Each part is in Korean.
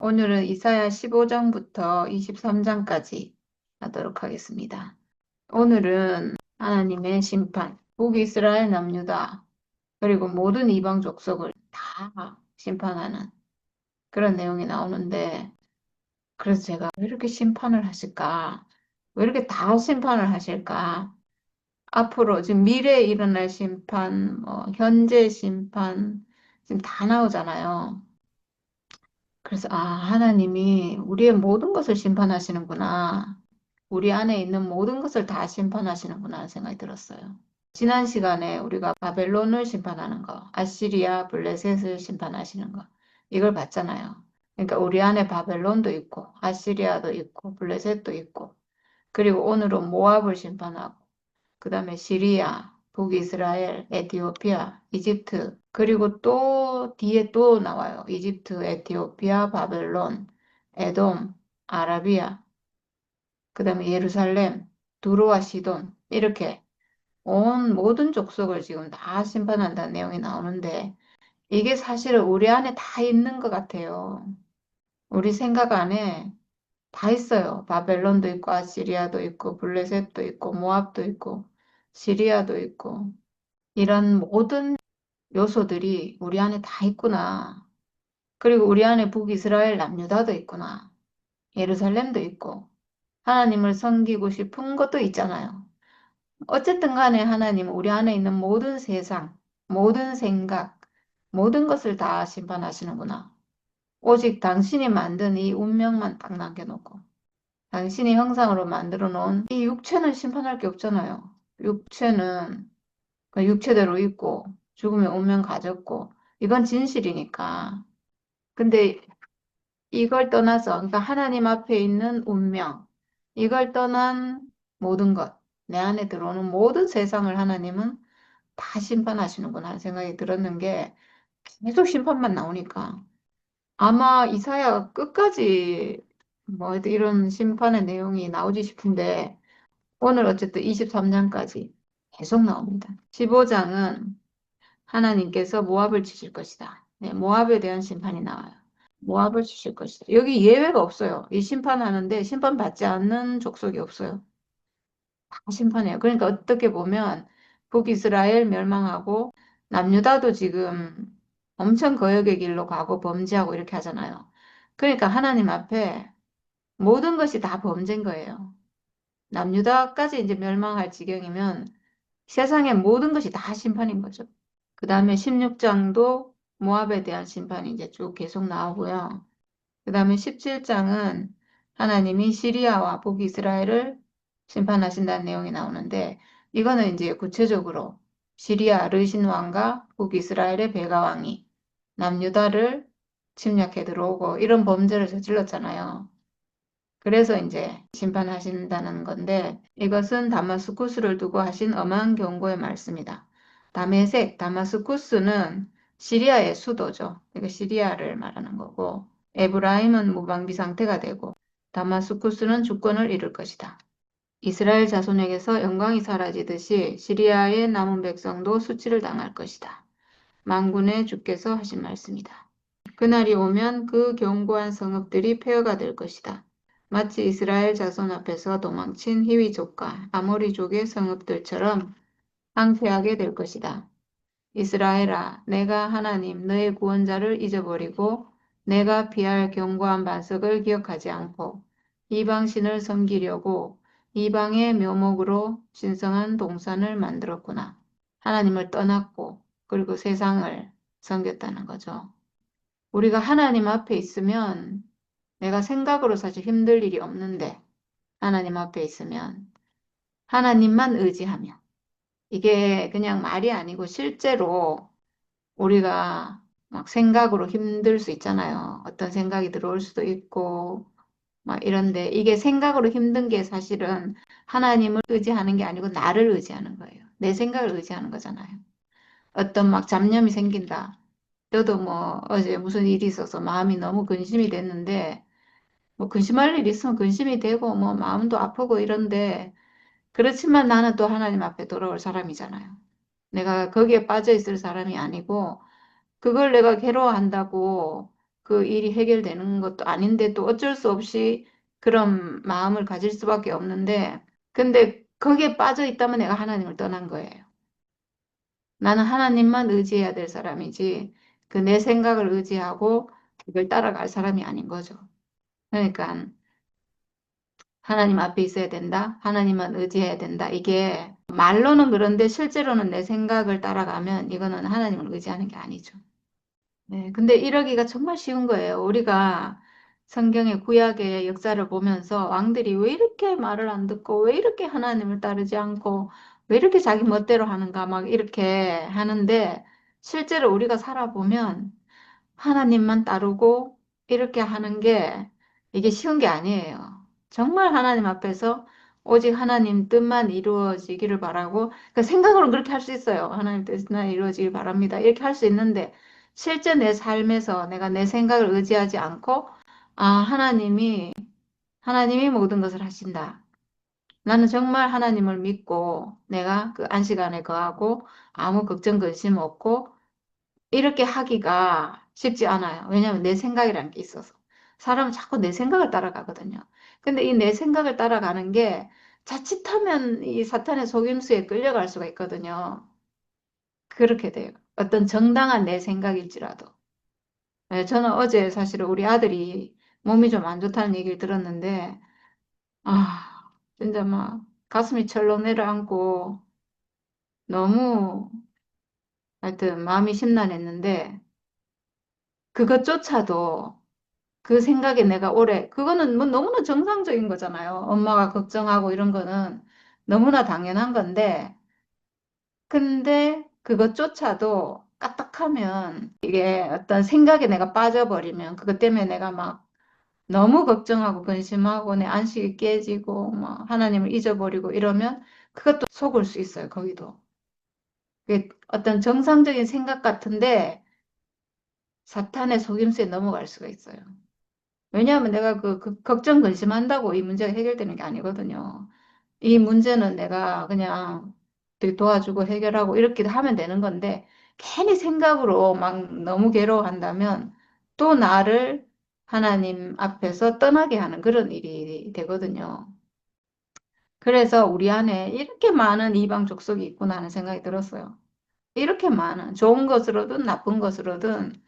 오늘은 이사야 15장부터 23장까지 하도록 하겠습니다. 오늘은 하나님의 심판, 북이스라엘 남유다, 그리고 모든 이방 족속을 다 심판하는 그런 내용이 나오는데, 그래서 제가 왜 이렇게 심판을 하실까? 왜 이렇게 다 심판을 하실까? 앞으로 지금 미래에 일어날 심판, 현재 심판, 지금 다 나오잖아요. 그래서, 하나님이 우리의 모든 것을 심판하시는구나. 우리 안에 있는 모든 것을 다 심판하시는구나 하는 생각이 들었어요. 지난 시간에 우리가 바벨론을 심판하는 거, 아시리아, 블레셋을 심판하시는 거, 이걸 봤잖아요. 그러니까 우리 안에 바벨론도 있고, 아시리아도 있고, 블레셋도 있고, 그리고 오늘은 모압을 심판하고, 그 다음에 시리아, 북이스라엘, 에티오피아, 이집트, 그리고 또 뒤에 또 나와요. 이집트, 에티오피아, 바벨론, 에돔, 아라비아, 그 다음에 예루살렘, 두로와 시돈, 이렇게 온 모든 족속을 지금 다 심판한다는 내용이 나오는데, 이게 사실은 우리 안에 다 있는 것 같아요. 우리 생각 안에 다 있어요. 바벨론도 있고, 아시리아도 있고, 블레셋도 있고, 모압도 있고, 시리아도 있고, 이런 모든 요소들이 우리 안에 다 있구나. 그리고 우리 안에 북이스라엘 남유다도 있구나. 예루살렘도 있고, 하나님을 섬기고 싶은 것도 있잖아요. 어쨌든 간에 하나님은 우리 안에 있는 모든 세상, 모든 생각, 모든 것을 다 심판하시는구나. 오직 당신이 만든 이 운명만 딱 남겨놓고, 당신이 형상으로 만들어 놓은 이 육체는 심판할 게 없잖아요. 육체는 그 육체대로 있고, 죽으면 운명 가졌고, 이건 진실이니까. 근데 이걸 떠나서, 그러니까 하나님 앞에 있는 운명, 이걸 떠난 모든 것, 내 안에 들어오는 모든 세상을 하나님은 다 심판하시는구나 하는 생각이 들었는 게 계속 심판만 나오니까 아마 이사야 끝까지 뭐 이런 심판의 내용이 나오지 싶은데 오늘 어쨌든 23장까지 계속 나옵니다. 15장은 하나님께서 모압을 치실 것이다. 네, 모압에 대한 심판이 나와요. 모압을 치실 것이다. 여기 예외가 없어요. 이 심판하는데 심판받지 않는 족속이 없어요. 다 심판해요. 그러니까 어떻게 보면 북이스라엘 멸망하고 남유다도 지금 엄청 거역의 길로 가고 범죄하고 이렇게 하잖아요. 그러니까 하나님 앞에 모든 것이 다 범죄인 거예요. 남유다까지 이제 멸망할 지경이면 세상의 모든 것이 다 심판인 거죠. 그 다음에 16장도 모압에 대한 심판이 이제 쭉 계속 나오고요. 그 다음에 17장은 하나님이 시리아와 북이스라엘을 심판하신다는 내용이 나오는데 이거는 이제 구체적으로 시리아 르신 왕과 북이스라엘의 베가 왕이 남유다를 침략해 들어오고 이런 범죄를 저질렀잖아요. 그래서 이제 심판하신다는 건데 이것은 다마스쿠스를 두고 하신 엄한 경고의 말씀이다. 다메섹, 다마스쿠스는 시리아의 수도죠. 그러니까 시리아를 말하는 거고 에브라임은 무방비 상태가 되고 다마스쿠스는 주권을 잃을 것이다. 이스라엘 자손에게서 영광이 사라지듯이 시리아의 남은 백성도 수치를 당할 것이다. 만군의 주께서 하신 말씀이다. 그날이 오면 그 견고한 성읍들이 폐허가 될 것이다. 마치 이스라엘 자손 앞에서 도망친 히위족과 아모리족의 성읍들처럼 황폐하게 될 것이다. 이스라엘아, 내가 하나님 너의 구원자를 잊어버리고 내가 피할 견고한 반석을 기억하지 않고 이방신을 섬기려고 이방의 묘목으로 신성한 동산을 만들었구나. 하나님을 떠났고 그리고 세상을 섬겼다는 거죠. 우리가 하나님 앞에 있으면 내가 생각으로 사실 힘들 일이 없는데 하나님 앞에 있으면 하나님만 의지하면 이게 그냥 말이 아니고 실제로 우리가 막 생각으로 힘들 수 있잖아요. 어떤 생각이 들어올 수도 있고 막 이런데 이게 생각으로 힘든 게 사실은 하나님을 의지하는 게 아니고 나를 의지하는 거예요. 내 생각을 의지하는 거잖아요. 어떤 막 잡념이 생긴다. 저도 뭐 어제 무슨 일이 있어서 마음이 너무 근심이 됐는데 뭐 근심할 일 있으면 근심이 되고 뭐 마음도 아프고 이런데 그렇지만 나는 또 하나님 앞에 돌아올 사람이잖아요. 내가 거기에 빠져 있을 사람이 아니고 그걸 내가 괴로워한다고 그 일이 해결되는 것도 아닌데 또 어쩔 수 없이 그런 마음을 가질 수밖에 없는데 근데 거기에 빠져 있다면 내가 하나님을 떠난 거예요. 나는 하나님만 의지해야 될 사람이지 그 내 생각을 의지하고 그걸 따라갈 사람이 아닌 거죠. 그러니까 하나님 앞에 있어야 된다. 하나님만 의지해야 된다. 이게 말로는 그런데 실제로는 내 생각을 따라가면 이거는 하나님을 의지하는 게 아니죠. 네, 근데 이러기가 정말 쉬운 거예요. 우리가 성경의 구약의 역사를 보면서 왕들이 왜 이렇게 말을 안 듣고 왜 이렇게 하나님을 따르지 않고 왜 이렇게 자기 멋대로 하는가 막 이렇게 하는데 실제로 우리가 살아보면 하나님만 따르고 이렇게 하는 게 이게 쉬운 게 아니에요. 정말 하나님 앞에서 오직 하나님 뜻만 이루어지기를 바라고 그 생각으로는 그렇게 할 수 있어요. 하나님 뜻만 이루어지길 바랍니다. 이렇게 할 수 있는데 실제 내 삶에서 내가 내 생각을 의지하지 않고 아, 하나님이 모든 것을 하신다. 나는 정말 하나님을 믿고 내가 그 안식 안에 거하고 아무 걱정 근심 없고 이렇게 하기가 쉽지 않아요. 왜냐하면 내 생각이라는 게 있어서. 사람은 자꾸 내 생각을 따라가거든요. 근데 이 내 생각을 따라가는 게 자칫하면 이 사탄의 속임수에 끌려갈 수가 있거든요. 그렇게 돼요. 어떤 정당한 내 생각일지라도. 네, 저는 어제 사실은 우리 아들이 몸이 좀 안 좋다는 얘기를 들었는데, 아, 진짜 막 가슴이 철렁 내려앉고 너무 하여튼 마음이 심란했는데, 그것조차도 그 생각에 내가 오래, 그거는 뭐 너무나 정상적인 거잖아요. 엄마가 걱정하고 이런 거는 너무나 당연한 건데, 근데 그것조차도 까딱하면 이게 어떤 생각에 내가 빠져버리면 그것 때문에 내가 막 너무 걱정하고 근심하고 내 안식이 깨지고 뭐 하나님을 잊어버리고 이러면 그것도 속을 수 있어요. 거기도. 그게 어떤 정상적인 생각 같은데 사탄의 속임수에 넘어갈 수가 있어요. 왜냐하면 내가 그 걱정 근심한다고 이 문제가 해결되는 게 아니거든요. 이 문제는 내가 그냥 어떻게 도와주고 해결하고 이렇게 하면 되는 건데 괜히 생각으로 막 너무 괴로워한다면 또 나를 하나님 앞에서 떠나게 하는 그런 일이 되거든요. 그래서 우리 안에 이렇게 많은 이방 족속이 있구나 하는 생각이 들었어요. 이렇게 많은 좋은 것으로든 나쁜 것으로든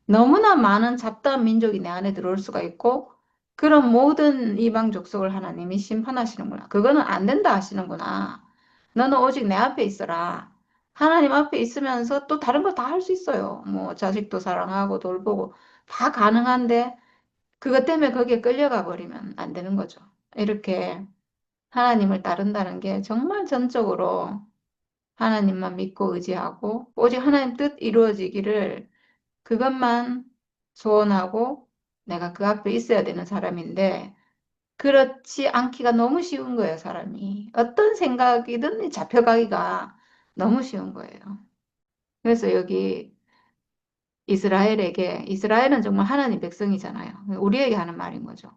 너무나 많은 잡다한 민족이 내 안에 들어올 수가 있고 그런 모든 이방 족속을 하나님이 심판하시는구나. 그거는 안 된다 하시는구나. 너는 오직 내 앞에 있어라. 하나님 앞에 있으면서 또 다른 거 다 할 수 있어요. 뭐 자식도 사랑하고 돌보고 다 가능한데 그것 때문에 거기에 끌려가 버리면 안 되는 거죠. 이렇게 하나님을 따른다는 게 정말 전적으로 하나님만 믿고 의지하고 오직 하나님 뜻 이루어지기를 그것만 소원하고 내가 그 앞에 있어야 되는 사람인데 그렇지 않기가 너무 쉬운 거예요, 사람이. 어떤 생각이든 잡혀가기가 너무 쉬운 거예요. 그래서 여기 이스라엘은 정말 하나님 백성이잖아요. 우리에게 하는 말인 거죠.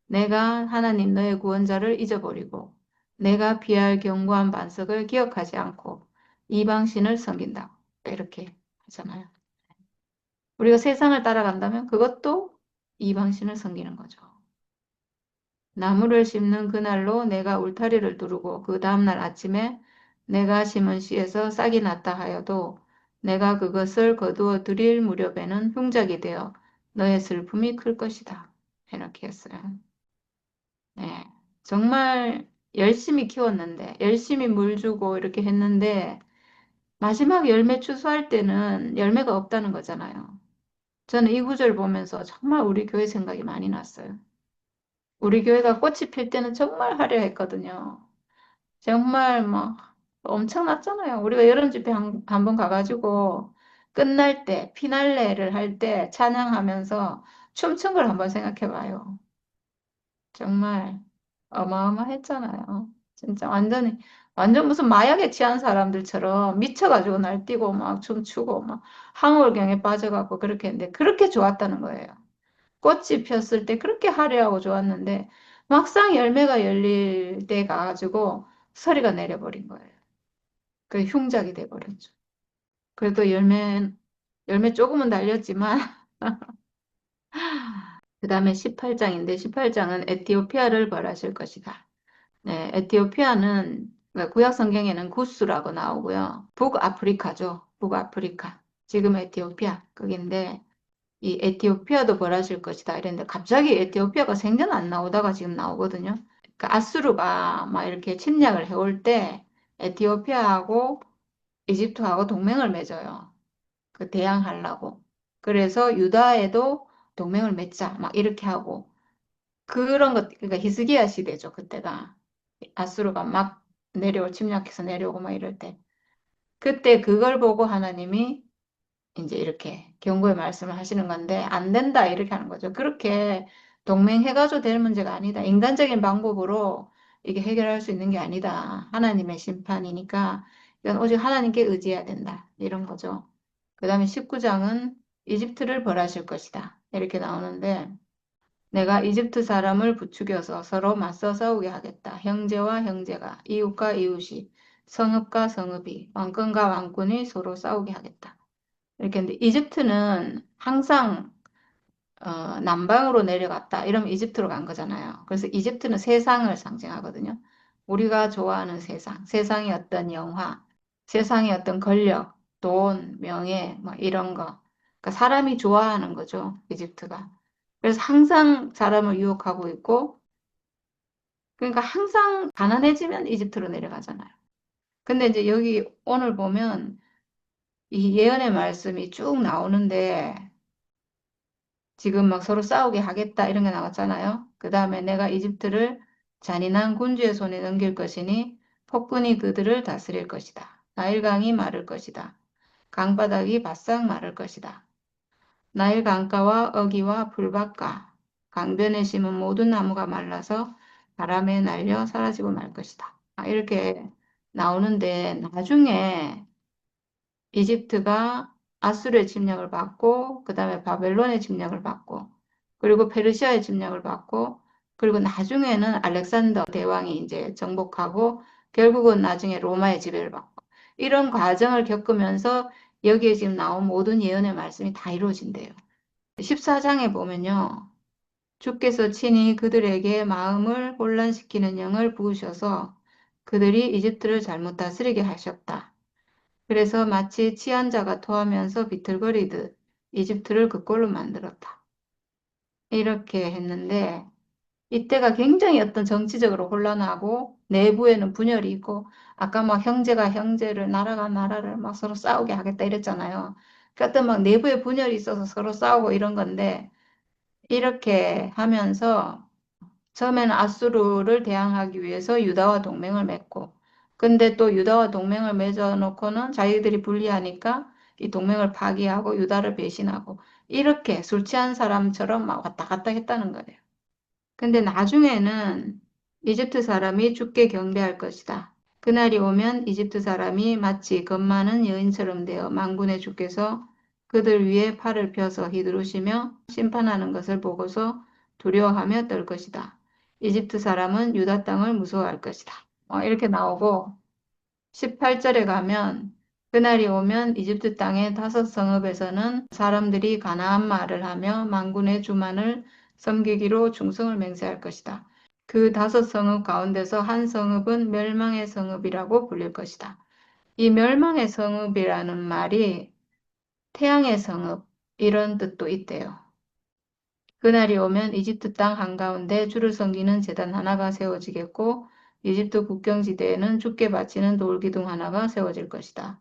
내가 하나님 너의 구원자를 잊어버리고 내가 피할 견고한 반석을 기억하지 않고 이방신을 섬긴다. 이렇게 하잖아요. 우리가 세상을 따라간다면 그것도 이방신을 섬기는 거죠. 나무를 심는 그날로 내가 울타리를 두르고 그 다음날 아침에 내가 심은 씨에서 싹이 났다 하여도 내가 그것을 거두어 들일 무렵에는 흉작이 되어 너의 슬픔이 클 것이다. 이렇게 했어요. 네. 정말 열심히 키웠는데, 열심히 물 주고 이렇게 했는데, 마지막 열매 추수할 때는 열매가 없다는 거잖아요. 저는 이 구절 보면서 정말 우리 교회 생각이 많이 났어요. 우리 교회가 꽃이 필 때는 정말 화려했거든요. 정말 뭐 엄청났잖아요. 우리가 여름 집회 한 번 가가지고 끝날 때 피날레를 할 때 찬양하면서 춤춘 걸 한번 생각해 봐요. 정말 어마어마했잖아요. 진짜 완전 무슨 마약에 취한 사람들처럼 미쳐가지고 날뛰고 막 춤추고 막 황홀경에 빠져가고 그렇게 했는데 그렇게 좋았다는 거예요. 꽃이 폈을 때 그렇게 화려하고 좋았는데 막상 열매가 열릴 때 가가지고 서리가 내려버린 거예요. 그 흉작이 돼버렸죠. 그래도 열매 조금은 달렸지만 그 다음에 18장인데 18장은 에티오피아를 벌하실 것이다. 네, 에티오피아는 구약 성경에는 구스라고 나오고요. 북아프리카죠. 북아프리카. 지금 에티오피아 거긴데 이 에티오피아도 벌하실 것이다. 이랬는데 갑자기 에티오피아가 생전 안 나오다가 지금 나오거든요. 그 아수르가 막 이렇게 침략을 해올 때 에티오피아하고 이집트하고 동맹을 맺어요. 그 대항하려고. 그래서 유다에도 동맹을 맺자 막 이렇게 하고 그런 것 그러니까 히스기야 시대죠. 그때가 아수르가 막 내려오 침략해서 내려오고 막 이럴 때 그때 그걸 보고 하나님이 이제 이렇게 경고의 말씀을 하시는 건데 안 된다 이렇게 하는 거죠. 그렇게 동맹해가지고 될 문제가 아니다. 인간적인 방법으로 이게 해결할 수 있는 게 아니다. 하나님의 심판이니까 이건 오직 하나님께 의지해야 된다. 이런 거죠. 그 다음에 19장은 이집트를 벌하실 것이다. 이렇게 나오는데 내가 이집트 사람을 부추겨서 서로 맞서 싸우게 하겠다. 형제와 형제가, 이웃과 이웃이, 성읍과 성읍이, 왕권과 왕권이 서로 싸우게 하겠다. 이렇게 했는데 이집트는 항상 남방으로 내려갔다. 이러면 이집트로 간 거잖아요. 그래서 이집트는 세상을 상징하거든요. 우리가 좋아하는 세상, 세상의 어떤 영화, 세상의 어떤 권력, 돈, 명예, 뭐 이런 거. 그러니까 사람이 좋아하는 거죠, 이집트가. 그래서 항상 사람을 유혹하고 있고, 그러니까 항상 가난해지면 이집트로 내려가잖아요. 근데 이제 여기 오늘 보면 이 예언의 말씀이 쭉 나오는데 지금 막 서로 싸우게 하겠다 이런 게 나왔잖아요. 그 다음에 내가 이집트를 잔인한 군주의 손에 넘길 것이니 폭군이 그들을 다스릴 것이다. 나일강이 마를 것이다. 강바닥이 바싹 마를 것이다. 나일 강가와 어기와 풀밭가, 강변에 심은 모든 나무가 말라서 바람에 날려 사라지고 말 것이다. 이렇게 나오는데 나중에 이집트가 아수르의 침략을 받고 그다음에 바벨론의 침략을 받고 그리고 페르시아의 침략을 받고 그리고 나중에는 알렉산더 대왕이 이제 정복하고 결국은 나중에 로마의 지배를 받고 이런 과정을 겪으면서 여기에 지금 나온 모든 예언의 말씀이 다 이루어진대요. 14장에 보면요. 주께서 친히 그들에게 마음을 혼란시키는 영을 부으셔서 그들이 이집트를 잘못 다스리게 하셨다. 그래서 마치 취한 자가 토하면서 비틀거리듯 이집트를 그 꼴로 만들었다. 이렇게 했는데 이때가 굉장히 어떤 정치적으로 혼란하고 내부에는 분열이 있고 아까 막 형제가 형제를 나라가 나라를 막 서로 싸우게 하겠다 이랬잖아요. 그러니까 어떤 막 내부에 분열이 있어서 서로 싸우고 이런 건데 이렇게 하면서 처음에는 아수르를 대항하기 위해서 유다와 동맹을 맺고, 근데 또 유다와 동맹을 맺어놓고는 자기들이 불리하니까 이 동맹을 파기하고 유다를 배신하고, 이렇게 술 취한 사람처럼 막 왔다 갔다 했다는 거예요. 근데 나중에는 이집트 사람이 주께 경배할 것이다. 그날이 오면 이집트 사람이 마치 겁 많은 여인처럼 되어 만군의 주께서 그들 위에 팔을 펴서 휘두르시며 심판하는 것을 보고서 두려워하며 떨 것이다. 이집트 사람은 유다 땅을 무서워할 것이다. 이렇게 나오고 18절에 가면 그날이 오면 이집트 땅의 다섯 성읍에서는 사람들이 가나안 말을 하며 만군의 주만을 섬기기로 충성을 맹세할 것이다. 그 다섯 성읍 가운데서 한 성읍은 멸망의 성읍이라고 불릴 것이다. 이 멸망의 성읍이라는 말이 태양의 성읍 이런 뜻도 있대요. 그날이 오면 이집트 땅 한가운데 주를 섬기는 제단 하나가 세워지겠고 이집트 국경지대에는 주께 바치는 돌기둥 하나가 세워질 것이다.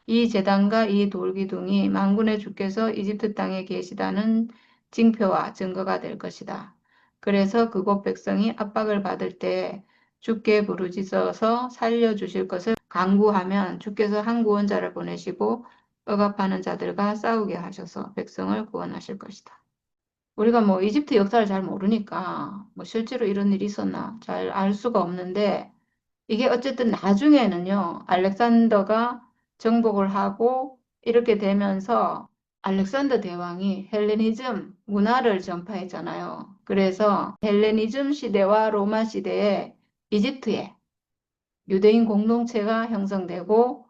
이 제단과 이 돌기둥이 만군의 주께서 이집트 땅에 계시다는 징표와 증거가 될 것이다. 그래서 그곳 백성이 압박을 받을 때 주께 부르짖어서 살려주실 것을 간구하면 주께서 한 구원자를 보내시고 억압하는 자들과 싸우게 하셔서 백성을 구원하실 것이다. 우리가 뭐 이집트 역사를 잘 모르니까 뭐 실제로 이런 일이 있었나 잘 알 수가 없는데 이게 어쨌든 나중에는요, 알렉산더가 정복을 하고 이렇게 되면서 알렉산더 대왕이 헬레니즘 문화를 전파했잖아요. 그래서 헬레니즘 시대와 로마 시대에 이집트에 유대인 공동체가 형성되고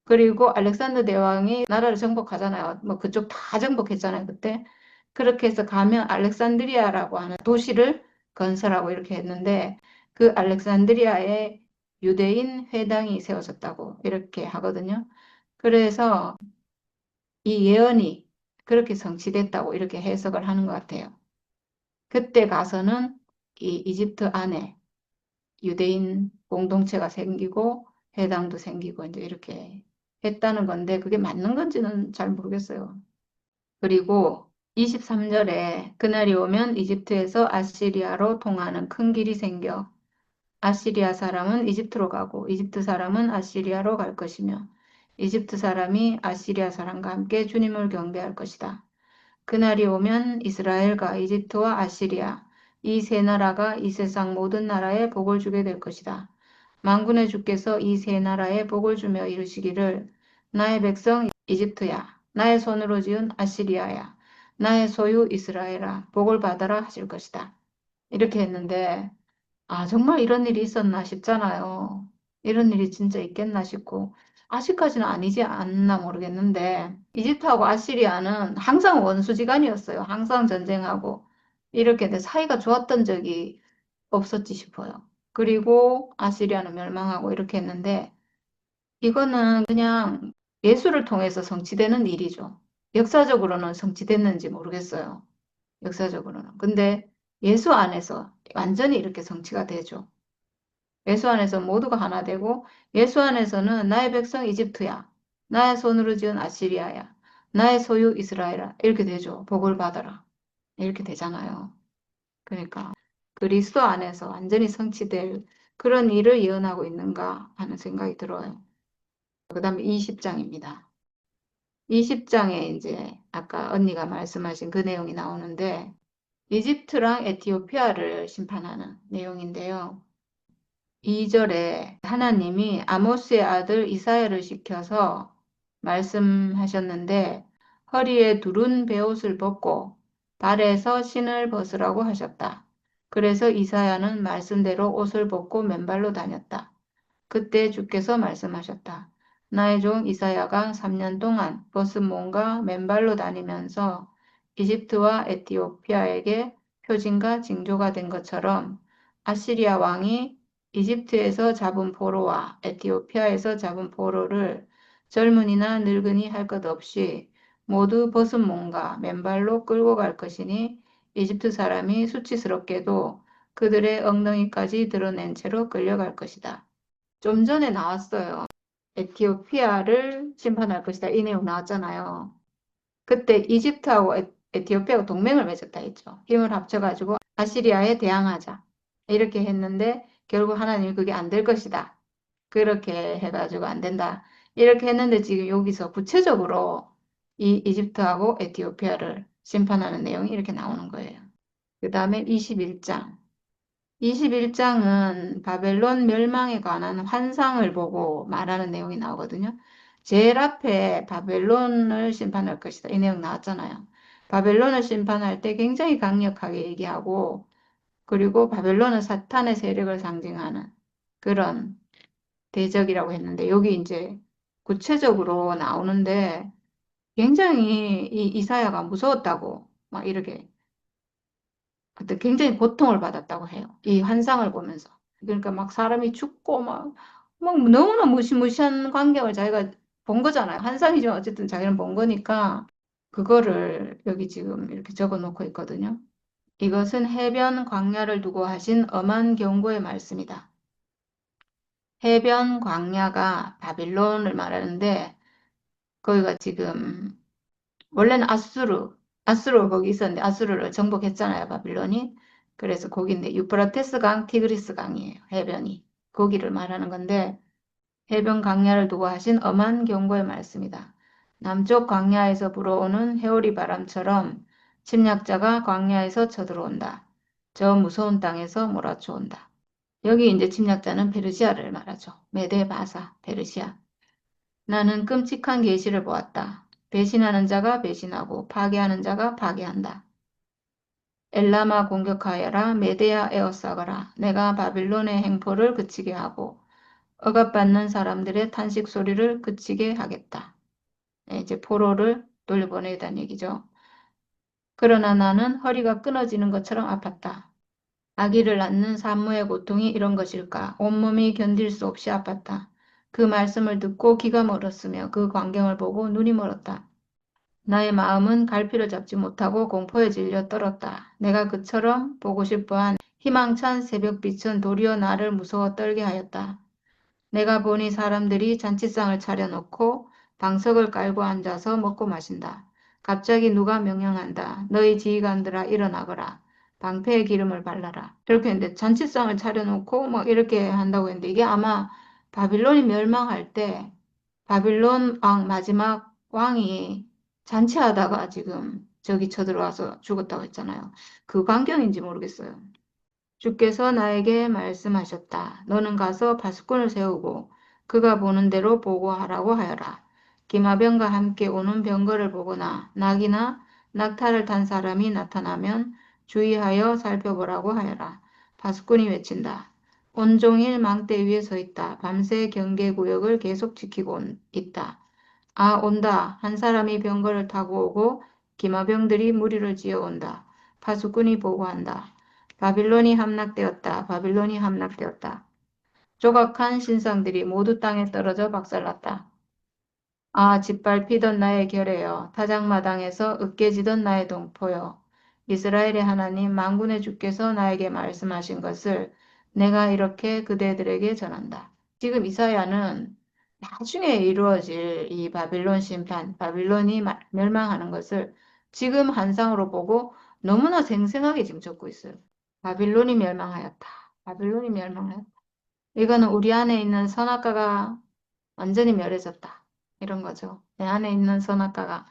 그리고 알렉산더 대왕이 나라를 정복하잖아요. 뭐 그쪽 다 정복했잖아요, 그때. 그렇게 해서 가면 알렉산드리아라고 하는 도시를 건설하고 이렇게 했는데 그 알렉산드리아에 유대인 회당이 세워졌다고 이렇게 하거든요. 그래서 이 예언이 그렇게 성취됐다고 이렇게 해석을 하는 것 같아요. 그때 가서는 이 이집트 안에 유대인 공동체가 생기고 회당도 생기고 이제 이렇게 했다는 건데 그게 맞는 건지는 잘 모르겠어요. 그리고 23절에 그날이 오면 이집트에서 아시리아로 통하는 큰 길이 생겨 아시리아 사람은 이집트로 가고 이집트 사람은 아시리아로 갈 것이며 이집트 사람이 아시리아 사람과 함께 주님을 경배할 것이다. 그날이 오면 이스라엘과 이집트와 아시리아 이 세 나라가 이 세상 모든 나라에 복을 주게 될 것이다. 만군의 주께서 이 세 나라에 복을 주며 이르시기를 나의 백성 이집트야 나의 손으로 지은 아시리아야 나의 소유 이스라엘아 복을 받아라 하실 것이다. 이렇게 했는데 아, 정말 이런 일이 있었나 싶잖아요. 이런 일이 진짜 있겠나 싶고, 아직까지는 아니지 않나 모르겠는데, 이집트하고 아시리아는 항상 원수지간이었어요. 항상 전쟁하고, 이렇게 내 사이가 좋았던 적이 없었지 싶어요. 그리고 아시리아는 멸망하고 이렇게 했는데, 이거는 그냥 예수를 통해서 성취되는 일이죠. 역사적으로는 성취됐는지 모르겠어요. 역사적으로는. 근데 예수 안에서 완전히 이렇게 성취가 되죠. 예수 안에서 모두가 하나 되고 예수 안에서는 나의 백성 이집트야. 나의 손으로 지은 아시리아야. 나의 소유 이스라엘아. 이렇게 되죠. 복을 받아라. 이렇게 되잖아요. 그러니까 그리스도 안에서 완전히 성취될 그런 일을 예언하고 있는가 하는 생각이 들어요. 그다음에 20장입니다. 20장에 이제 아까 언니가 말씀하신 그 내용이 나오는데 이집트랑 에티오피아를 심판하는 내용인데요. 2절에 하나님이 아모스의 아들 이사야를 시켜서 말씀하셨는데 허리에 두른 베옷을 벗고 발에서 신을 벗으라고 하셨다. 그래서 이사야는 말씀대로 옷을 벗고 맨발로 다녔다. 그때 주께서 말씀하셨다. 나의 종 이사야가 3년 동안 벗은 몸과 맨발로 다니면서 이집트와 에티오피아에게 표징과 징조가 된 것처럼 아시리아 왕이 이집트에서 잡은 포로와 에티오피아에서 잡은 포로를 젊은이나 늙은이 할 것 없이 모두 벗은 몸과 맨발로 끌고 갈 것이니 이집트 사람이 수치스럽게도 그들의 엉덩이까지 드러낸 채로 끌려갈 것이다. 좀 전에 나왔어요. 에티오피아를 심판할 것이다. 이 내용 나왔잖아요. 그때 이집트하고 에티오피아가 동맹을 맺었다 했죠. 힘을 합쳐가지고 아시리아에 대항하자. 이렇게 했는데 결국 하나님이 그게 안 될 것이다. 그렇게 해가지고 안 된다. 이렇게 했는데 지금 여기서 구체적으로 이 이집트하고 에티오피아를 심판하는 내용이 이렇게 나오는 거예요. 그 다음에 21장. 21장은 바벨론 멸망에 관한 환상을 보고 말하는 내용이 나오거든요. 제일 앞에 바벨론을 심판할 것이다. 이 내용 나왔잖아요. 바벨론을 심판할 때 굉장히 강력하게 얘기하고, 그리고 바벨론은 사탄의 세력을 상징하는 그런 대적이라고 했는데, 여기 이제 구체적으로 나오는데, 굉장히 이 이사야가 무서웠다고, 막 이렇게 그때 굉장히 고통을 받았다고 해요. 이 환상을 보면서. 그러니까 막 사람이 죽고 막 너무나 무시무시한 광경을 자기가 본 거잖아요. 환상이지만 어쨌든 자기는 본 거니까 그거를 여기 지금 이렇게 적어 놓고 있거든요. 이것은 해변 광야를 두고 하신 엄한 경고의 말씀이다. 해변 광야가 바빌론을 말하는데 거기가 지금 원래는 아수르 거기 있었는데 아수르를 정복했잖아요, 바빌론이. 그래서 거기인데 유프라테스 강, 티그리스 강이에요, 해변이. 거기를 말하는 건데 해변 광야를 두고 하신 엄한 경고의 말씀이다. 남쪽 광야에서 불어오는 해오리 바람처럼 침략자가 광야에서 쳐들어온다. 저 무서운 땅에서 몰아쳐온다. 여기 이제 침략자는 페르시아를 말하죠. 메데 바사, 페르시아. 나는 끔찍한 계시를 보았다. 배신하는 자가 배신하고 파괴하는 자가 파괴한다. 엘라마 공격하여라. 메데아 에워싸거라. 내가 바빌론의 행포를 그치게 하고 억압받는 사람들의 탄식 소리를 그치게 하겠다. 네, 이제 포로를 돌려보내다는 얘기죠. 그러나 나는 허리가 끊어지는 것처럼 아팠다. 아기를 낳는 산모의 고통이 이런 것일까? 온몸이 견딜 수 없이 아팠다. 그 말씀을 듣고 귀가 멀었으며 그 광경을 보고 눈이 멀었다. 나의 마음은 갈피를 잡지 못하고 공포에 질려 떨었다. 내가 그처럼 보고 싶어한 희망찬 새벽빛은 도리어 나를 무서워 떨게 하였다. 내가 보니 사람들이 잔치상을 차려놓고 방석을 깔고 앉아서 먹고 마신다. 갑자기 누가 명령한다. 너희 지휘관들아 일어나거라. 방패에 기름을 발라라. 이렇게 했는데 잔치상을 차려놓고 막 이렇게 한다고 했는데 이게 아마 바빌론이 멸망할 때 바빌론 왕 마지막 왕이 잔치하다가 지금 저기 쳐들어와서 죽었다고 했잖아요. 그 광경인지 모르겠어요. 주께서 나에게 말씀하셨다. 너는 가서 파수꾼을 세우고 그가 보는 대로 보고하라고 하여라. 기마병과 함께 오는 병거를 보거나 낙이나 낙타를 탄 사람이 나타나면 주의하여 살펴보라고 하여라. 파수꾼이 외친다. 온종일 망대 위에 서 있다. 밤새 경계구역을 계속 지키고 있다. 아, 온다. 한 사람이 병거를 타고 오고 기마병들이 무리를 지어온다. 파수꾼이 보고한다. 바빌론이 함락되었다. 바빌론이 함락되었다. 조각한 신상들이 모두 땅에 떨어져 박살났다. 아, 짓밟히던 나의 결의여, 타작마당에서 으깨지던 나의 동포여, 이스라엘의 하나님 만군의 주께서 나에게 말씀하신 것을 내가 이렇게 그대들에게 전한다. 지금 이사야는 나중에 이루어질 이 바빌론 심판, 바빌론이 멸망하는 것을 지금 환상으로 보고 너무나 생생하게 지금 적고 있어요. 바빌론이 멸망하였다. 바빌론이 멸망하였다. 이거는 우리 안에 있는 선악과가 완전히 멸해졌다. 이런 거죠. 내 안에 있는 선악과가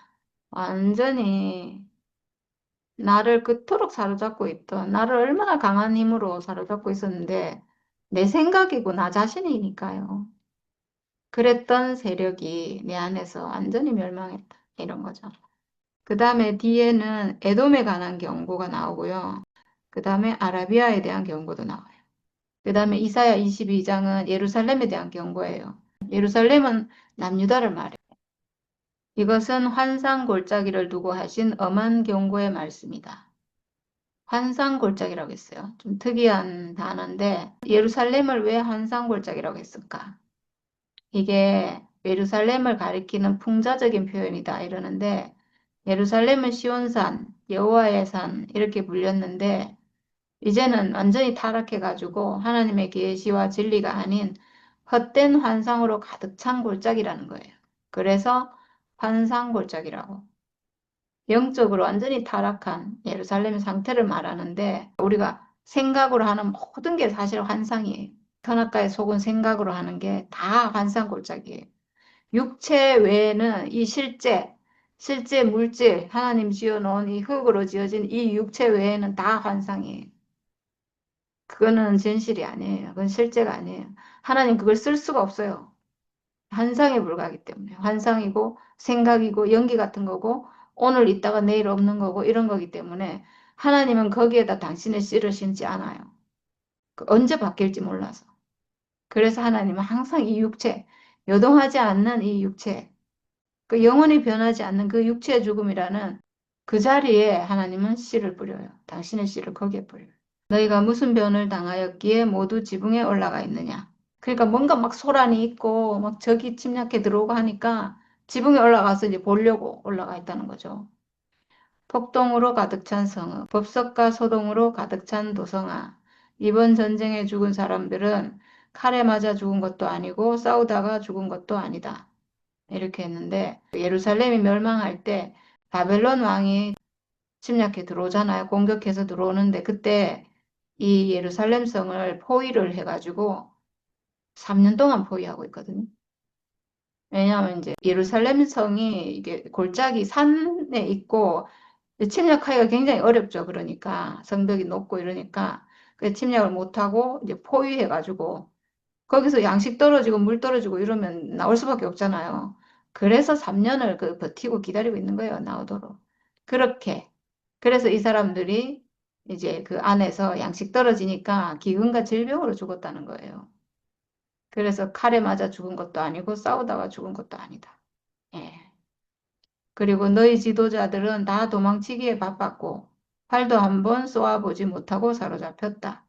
완전히 나를 그토록 사로잡고 있던, 나를 얼마나 강한 힘으로 사로잡고 있었는데, 내 생각이고 나 자신이니까요. 그랬던 세력이 내 안에서 완전히 멸망했다. 이런 거죠. 그 다음에 뒤에는 에돔에 관한 경고가 나오고요. 그 다음에 아라비아에 대한 경고도 나와요. 그 다음에 이사야 22장은 예루살렘에 대한 경고예요. 예루살렘은 남유다를 말해요. 이것은 환상 골짜기를 두고 하신 엄한 경고의 말씀이다. 환상 골짜기라고 했어요. 좀 특이한 단어인데 예루살렘을 왜 환상 골짜기라고 했을까? 이게 예루살렘을 가리키는 풍자적인 표현이다 이러는데 예루살렘은 시온산, 여호와의 산 이렇게 불렸는데 이제는 완전히 타락해가지고 하나님의 계시와 진리가 아닌 헛된 환상으로 가득 찬 골짜기라는 거예요. 그래서 환상골짜기라고. 영적으로 완전히 타락한 예루살렘의 상태를 말하는데 우리가 생각으로 하는 모든 게 사실 환상이에요. 선악과에 속은 생각으로 하는 게 다 환상골짜기예요. 육체 외에는 이 실제 물질, 하나님 지어놓은 이 흙으로 지어진 이 육체 외에는 다 환상이에요. 그거는 진실이 아니에요. 그건 실제가 아니에요. 하나님 그걸 쓸 수가 없어요. 환상에 불과하기 때문에. 환상이고 생각이고 연기 같은 거고 오늘 있다가 내일 없는 거고 이런 거기 때문에 하나님은 거기에다 당신의 씨를 심지 않아요. 언제 바뀔지 몰라서. 그래서 하나님은 항상 이 육체, 요동하지 않는 이 육체, 그 영원히 변하지 않는 그 육체의 죽음이라는 그 자리에 하나님은 씨를 뿌려요. 당신의 씨를 거기에 뿌려요. 너희가 무슨 변을 당하였기에 모두 지붕에 올라가 있느냐. 그러니까 뭔가 막 소란이 있고 막 적이 침략해 들어오고 하니까 지붕에 올라가서 이제 보려고 올라가 있다는 거죠. 폭동으로 가득 찬 성읍, 법석과 소동으로 가득 찬 도성아. 이번 전쟁에 죽은 사람들은 칼에 맞아 죽은 것도 아니고 싸우다가 죽은 것도 아니다. 이렇게 했는데 예루살렘이 멸망할 때 바벨론 왕이 침략해 들어오잖아요. 공격해서 들어오는데 그때 이 예루살렘 성을 포위를 해가지고 3년 동안 포위하고 있거든요. 왜냐하면 이제 예루살렘 성이 이게 골짜기 산에 있고 침략하기가 굉장히 어렵죠. 그러니까 성벽이 높고 이러니까 그 침략을 못하고 이제 포위해가지고 거기서 양식 떨어지고 물 떨어지고 이러면 나올 수밖에 없잖아요. 그래서 3년을 그 버티고 기다리고 있는 거예요. 나오도록. 그렇게. 그래서 이 사람들이 이제 그 안에서 양식 떨어지니까 기근과 질병으로 죽었다는 거예요. 그래서 칼에 맞아 죽은 것도 아니고 싸우다가 죽은 것도 아니다. 예. 그리고 너희 지도자들은 다 도망치기에 바빴고 활도 한번 쏘아보지 못하고 사로잡혔다.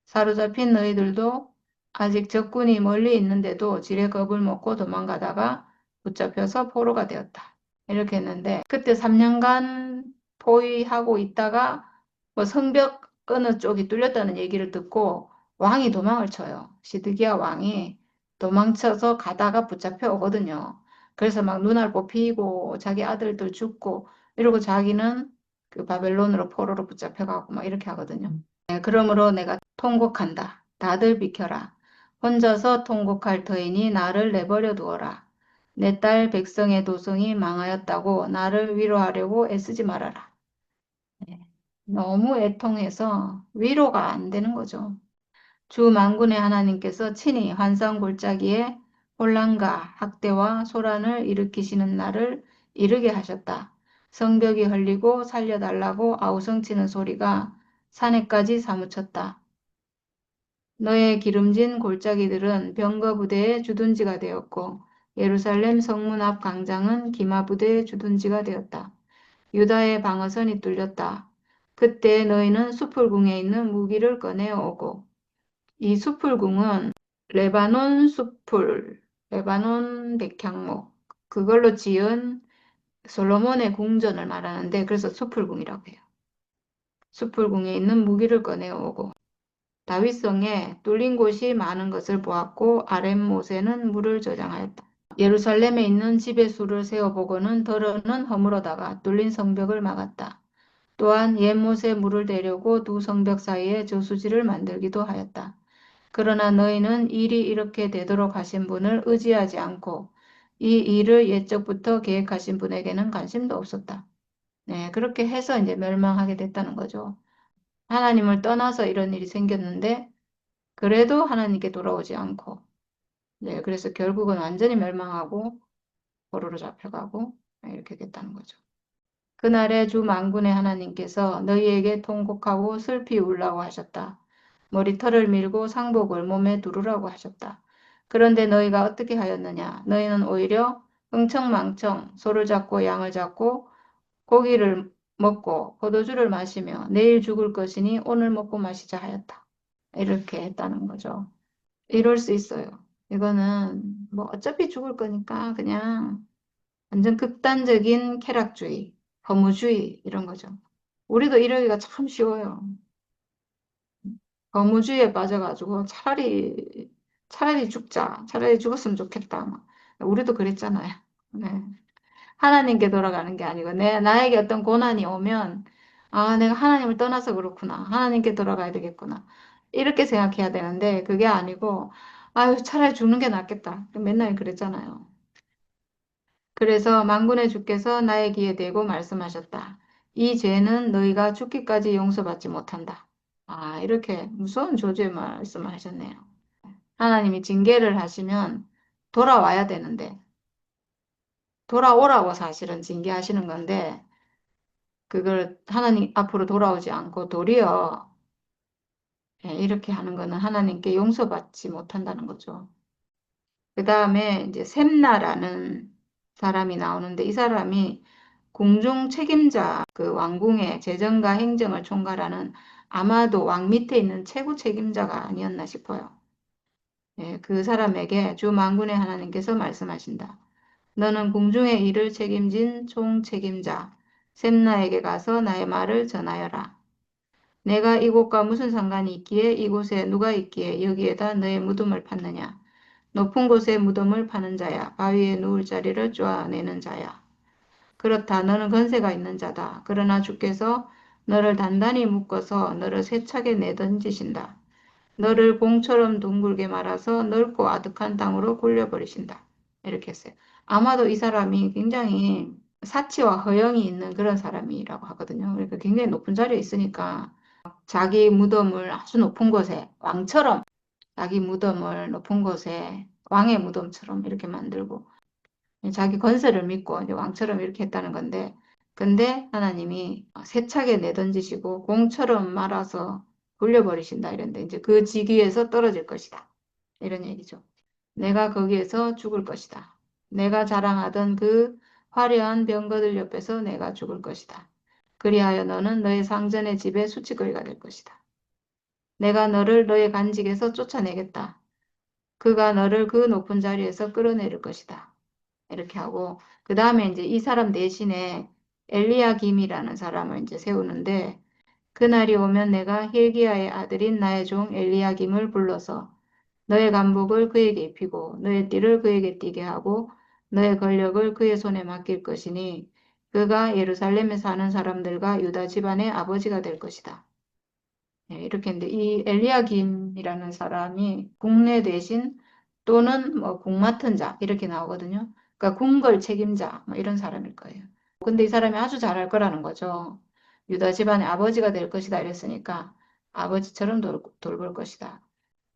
사로잡힌 너희들도 아직 적군이 멀리 있는데도 지레 겁을 먹고 도망가다가 붙잡혀서 포로가 되었다. 이렇게 했는데 그때 3년간 포위하고 있다가 뭐 성벽 어느 쪽이 뚫렸다는 얘기를 듣고 왕이 도망을 쳐요. 시드기야 왕이 도망쳐서 가다가 붙잡혀 오거든요. 그래서 막 눈알 뽑히고 자기 아들들 죽고 이러고 자기는 그 바벨론으로 포로로 붙잡혀가고 막 이렇게 하거든요. 네, 그러므로 내가 통곡한다. 다들 비켜라. 혼자서 통곡할 터이니 나를 내버려 두어라. 내 딸 백성의 도성이 망하였다고 나를 위로하려고 애쓰지 말아라. 네, 너무 애통해서 위로가 안 되는 거죠. 주 만군의 하나님께서 친히 환상 골짜기에 혼란과 학대와 소란을 일으키시는 날을 이르게 하셨다. 성벽이 흘리고 살려달라고 아우성치는 소리가 산에까지 사무쳤다. 너의 기름진 골짜기들은 병거 부대의 주둔지가 되었고 예루살렘 성문 앞 광장은 기마 부대의 주둔지가 되었다. 유다의 방어선이 뚫렸다. 그때 너희는 수풀궁에 있는 무기를 꺼내오고 이 수풀궁은 레바논 수풀, 레바논 백향목 그걸로 지은 솔로몬의 궁전을 말하는데 그래서 수풀궁이라고 해요. 수풀궁에 있는 무기를 꺼내오고 다윗성에 뚫린 곳이 많은 것을 보았고 아랫못에는 물을 저장하였다. 예루살렘에 있는 집의 수를 세어보고는 더러는 허물어다가 뚫린 성벽을 막았다. 또한 옛못에 물을 대려고 두 성벽 사이에 저수지를 만들기도 하였다. 그러나 너희는 일이 이렇게 되도록 하신 분을 의지하지 않고 이 일을 옛적부터 계획하신 분에게는 관심도 없었다. 네, 그렇게 해서 이제 멸망하게 됐다는 거죠. 하나님을 떠나서 이런 일이 생겼는데 그래도 하나님께 돌아오지 않고 네, 그래서 결국은 완전히 멸망하고 포로로 잡혀가고 네, 이렇게 됐다는 거죠. 그날에 주 만군의 하나님께서 너희에게 통곡하고 슬피 울라고 하셨다. 머리털을 밀고 상복을 몸에 두르라고 하셨다. 그런데 너희가 어떻게 하였느냐? 너희는 오히려 흥청망청 소를 잡고 양을 잡고 고기를 먹고 포도주를 마시며 내일 죽을 것이니 오늘 먹고 마시자 하였다. 이렇게 했다는 거죠. 이럴 수 있어요. 이거는 뭐 어차피 죽을 거니까 그냥 완전 극단적인 쾌락주의, 허무주의 이런 거죠. 우리도 이러기가 참 쉬워요. 허무주의에 빠져가지고 차라리 죽자. 차라리 죽었으면 좋겠다. 막. 우리도 그랬잖아요. 네. 하나님께 돌아가는 게 아니고 나에게 어떤 고난이 오면 아, 내가 하나님을 떠나서 그렇구나. 하나님께 돌아가야 되겠구나. 이렇게 생각해야 되는데 그게 아니고 아유, 차라리 죽는 게 낫겠다. 맨날 그랬잖아요. 그래서 만군의 주께서 나의 귀에 대고 말씀하셨다. 이 죄는 너희가 죽기까지 용서받지 못한다. 아, 이렇게 무서운 조주의 말씀을 하셨네요. 하나님이 징계를 하시면 돌아와야 되는데, 돌아오라고 사실은 징계하시는 건데, 그걸 하나님 앞으로 돌아오지 않고 도리어 예, 이렇게 하는 거는 하나님께 용서받지 못한다는 거죠. 그 다음에 이제 셈나라는 사람이 나오는데 이 사람이 궁중 책임자 그 왕궁의 재정과 행정을 총괄하는 아마도 왕 밑에 있는 최고 책임자가 아니었나 싶어요. 예, 그 사람에게 주 만군의 하나님께서 말씀하신다. 너는 궁중의 일을 책임진 총책임자 셈나에게 가서 나의 말을 전하여라. 내가 이곳과 무슨 상관이 있기에 이곳에 누가 있기에 여기에다 너의 무덤을 팠느냐. 높은 곳에 무덤을 파는 자야. 바위에 누울 자리를 쪼아내는 자야. 그렇다. 너는 건세가 있는 자다. 그러나 주께서 너를 단단히 묶어서 너를 세차게 내던지신다. 너를 공처럼 둥글게 말아서 넓고 아득한 땅으로 굴려버리신다. 이렇게 했어요. 아마도 이 사람이 굉장히 사치와 허영이 있는 그런 사람이라고 하거든요. 그러니까 굉장히 높은 자리에 있으니까 자기 무덤을 아주 높은 곳에 왕처럼 자기 무덤을 높은 곳에 왕의 무덤처럼 이렇게 만들고 자기 건세를 믿고 이제 왕처럼 이렇게 했다는 건데 근데 하나님이 세차게 내던지시고 공처럼 말아서 굴려버리신다 이런데 이제 그 직위에서 떨어질 것이다 이런 얘기죠. 내가 거기에서 죽을 것이다. 내가 자랑하던 그 화려한 병거들 옆에서 내가 죽을 것이다. 그리하여 너는 너의 상전의 집에 수치거리가 될 것이다. 내가 너를 너의 간직에서 쫓아내겠다. 그가 너를 그 높은 자리에서 끌어내릴 것이다. 이렇게 하고 그 다음에 이제 이 사람 대신에 엘리야김이라는 사람을 이제 세우는데 그날이 오면 내가 힐기야의 아들인 나의 종 엘리야김을 불러서 너의 간복을 그에게 입히고 너의 띠를 그에게 띠게 하고 너의 권력을 그의 손에 맡길 것이니 그가 예루살렘에 사는 사람들과 유다 집안의 아버지가 될 것이다. 네, 이렇게 했는데 이 엘리야김이라는 사람이 국내 대신 또는 뭐 국맡은 자 이렇게 나오거든요. 그러니까 궁궐 책임자 뭐 이런 사람일 거예요. 근데 이 사람이 아주 잘할 거라는 거죠. 유다 집안의 아버지가 될 것이다 이랬으니까 아버지처럼 돌볼 것이다.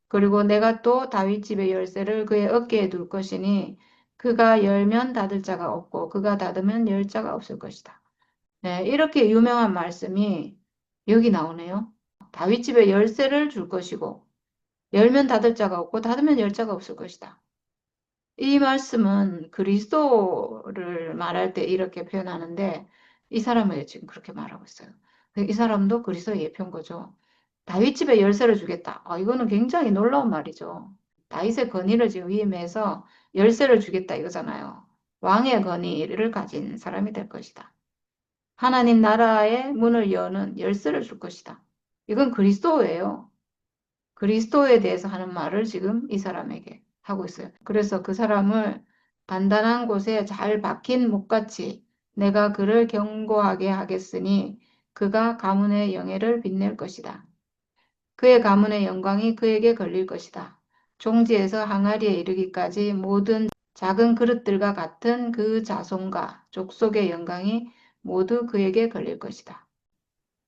그리고 내가 또 다윗 집의 열쇠를 그의 어깨에 둘 것이니 그가 열면 닫을 자가 없고 그가 닫으면 열 자가 없을 것이다. 네, 이렇게 유명한 말씀이 여기 나오네요. 다윗 집에 열쇠를 줄 것이고 열면 닫을 자가 없고 닫으면 열 자가 없을 것이다. 이 말씀은 그리스도를 말할 때 이렇게 표현하는데 이 사람을 지금 그렇게 말하고 있어요. 이 사람도 그리스도의 예표인 거죠. 다윗 집에 열쇠를 주겠다. 이거는 굉장히 놀라운 말이죠. 다윗의 권위를 지금 위임해서 열쇠를 주겠다 이거잖아요. 왕의 권위를 가진 사람이 될 것이다. 하나님 나라의 문을 여는 열쇠를 줄 것이다. 이건 그리스도예요. 그리스도에 대해서 하는 말을 지금 이 사람에게 하고 있어요. 그래서 그 사람을 단단한 곳에 잘 박힌 목같이 내가 그를 견고하게 하겠으니 그가 가문의 영예를 빛낼 것이다. 그의 가문의 영광이 그에게 걸릴 것이다. 종지에서 항아리에 이르기까지 모든 작은 그릇들과 같은 그 자손과 족속의 영광이 모두 그에게 걸릴 것이다.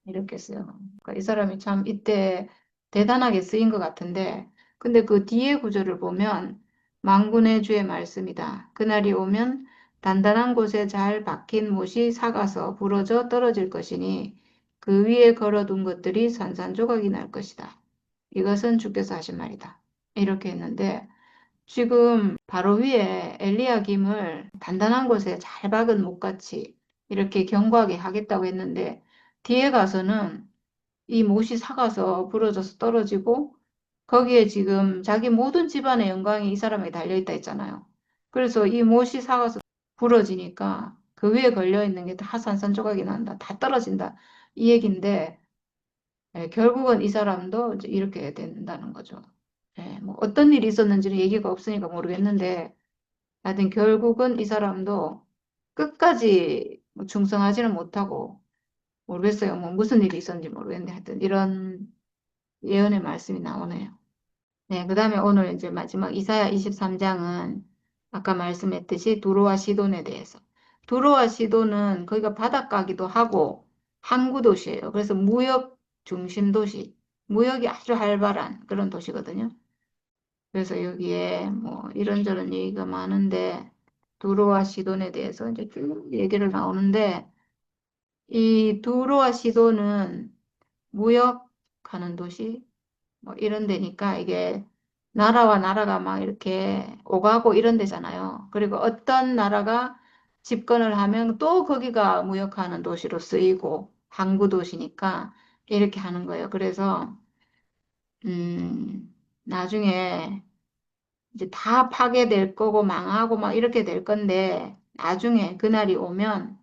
이렇게 써요. 그러니까 이 사람이 참 이때 대단하게 쓰인 것 같은데, 근데 그 뒤에 구절을 보면 만군의 주의 말씀이다. 그날이 오면 단단한 곳에 잘 박힌 못이 삭아서 부러져 떨어질 것이니 그 위에 걸어둔 것들이 산산조각이 날 것이다. 이것은 주께서 하신 말이다. 이렇게 했는데 지금 바로 위에 엘리야김을 단단한 곳에 잘 박은 못같이 이렇게 견고하게 하겠다고 했는데 뒤에 가서는 이 못이 삭아서 부러져서 떨어지고 거기에 지금 자기 모든 집안의 영광이 이 사람에게 달려있다 했잖아요. 그래서 이 못이 삭아서 부러지니까 그 위에 걸려있는 게 다 산산조각이 난다. 다 떨어진다. 이 얘기인데 결국은 이 사람도 이제 이렇게 된다는 거죠. 뭐 어떤 일이 있었는지는 얘기가 없으니까 모르겠는데 하여튼 결국은 이 사람도 끝까지 뭐 충성하지는 못하고 모르겠어요. 뭐 무슨 일이 있었는지 모르겠는데 하여튼 이런 예언의 말씀이 나오네요. 네, 그 다음에 오늘 이제 마지막 이사야 23장은 아까 말씀했듯이 두로와 시돈에 대해서. 두로와 시돈은 거기가 바닷가기도 하고 항구 도시예요. 그래서 무역 중심 도시, 무역이 아주 활발한 그런 도시거든요. 그래서 여기에 뭐 이런저런 얘기가 많은데 두로와 시돈에 대해서 이제 쭉 얘기를 나오는데 이 두로와 시돈은 무역하는 도시 뭐 이런 데니까 이게 나라와 나라가 막 이렇게 오가고 이런 데잖아요. 그리고 어떤 나라가 집권을 하면 또 거기가 무역하는 도시로 쓰이고 항구 도시니까 이렇게 하는 거예요. 그래서 나중에 이제 다 파괴될 거고 망하고 막 이렇게 될 건데 나중에 그날이 오면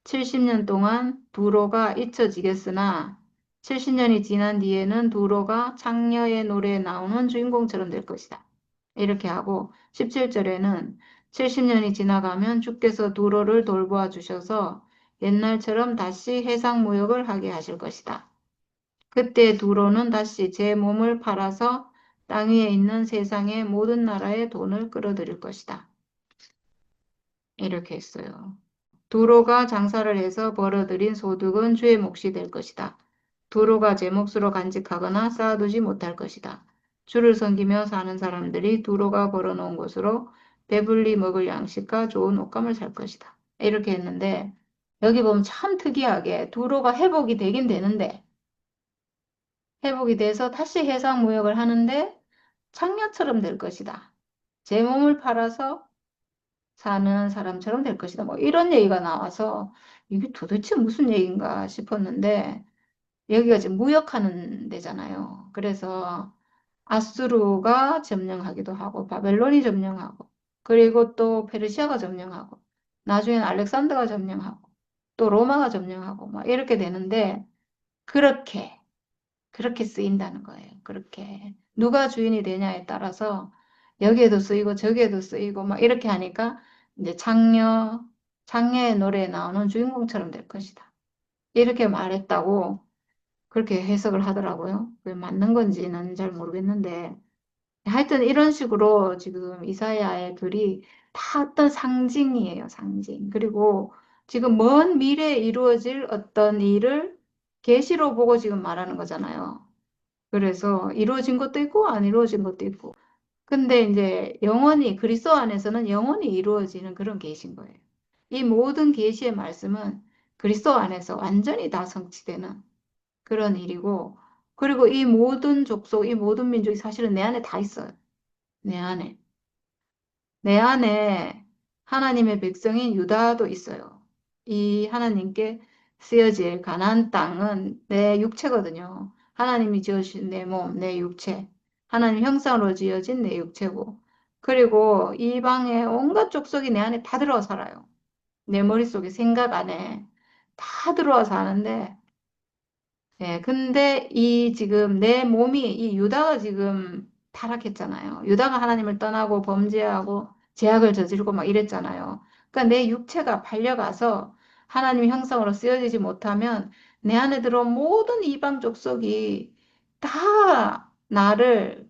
70년 동안 두로가 잊혀지겠으나 70년이 지난 뒤에는 두로가 창녀의 노래에 나오는 주인공처럼 될 것이다. 이렇게 하고 17절에는 70년이 지나가면 주께서 두로를 돌보아 주셔서 옛날처럼 다시 해상무역을 하게 하실 것이다. 그때 두로는 다시 제 몸을 팔아서 땅 위에 있는 세상의 모든 나라의 돈을 끌어들일 것이다. 이렇게 했어요. 두로가 장사를 해서 벌어들인 소득은 주의 몫이 될 것이다. 두로가 제 몫으로 간직하거나 쌓아두지 못할 것이다. 주를 섬기며 사는 사람들이 두로가 벌어놓은 곳으로 배불리 먹을 양식과 좋은 옷감을 살 것이다. 이렇게 했는데 여기 보면 참 특이하게 두로가 회복이 되긴 되는데 회복이 돼서 다시 해상무역을 하는데 창녀처럼 될 것이다. 제 몸을 팔아서 사는 사람처럼 될 것이다. 뭐 이런 얘기가 나와서 이게 도대체 무슨 얘기인가 싶었는데 여기가 지금 무역하는 데잖아요. 그래서 아수르가 점령하기도 하고 바벨론이 점령하고 그리고 또 페르시아가 점령하고 나중에는 알렉산더가 점령하고 또 로마가 점령하고 막 이렇게 되는데 그렇게 그렇게 쓰인다는 거예요. 그렇게 누가 주인이 되냐에 따라서 여기에도 쓰이고 저기에도 쓰이고 막 이렇게 하니까 이제 장녀의 노래에 나오는 주인공처럼 될 것이다. 이렇게 말했다고 그렇게 해석을 하더라고요. 그게 맞는 건지는 잘 모르겠는데 하여튼 이런 식으로 지금 이사야의 글이 다 어떤 상징이에요, 상징. 그리고 지금 먼 미래에 이루어질 어떤 일을 계시로 보고 지금 말하는 거잖아요. 그래서 이루어진 것도 있고 안 이루어진 것도 있고. 근데 이제 영원히 그리스도 안에서는 영원히 이루어지는 그런 계시인 거예요. 이 모든 계시의 말씀은 그리스도 안에서 완전히 다 성취되는 그런 일이고, 그리고 이 모든 족속, 이 모든 민족이 사실은 내 안에 다 있어요. 내 안에. 내 안에 하나님의 백성인 유다도 있어요. 이 하나님께 쓰여질 가나안 땅은 내 육체거든요. 하나님이 지어주신 내 몸, 내 육체. 하나님 형상으로 지어진 내 육체고. 그리고 이방의 온갖 족속이 내 안에 다 들어와 살아요. 내 머릿속에 생각 안에 다 들어와 사는데 예, 근데 이 지금 내 몸이 이 유다가 지금 타락했잖아요. 유다가 하나님을 떠나고 범죄하고 죄악을 저지르고 막 이랬잖아요. 그러니까 내 육체가 팔려가서 하나님 형상으로 쓰여지지 못하면 내 안에 들어온 모든 이방 족속이 다 나를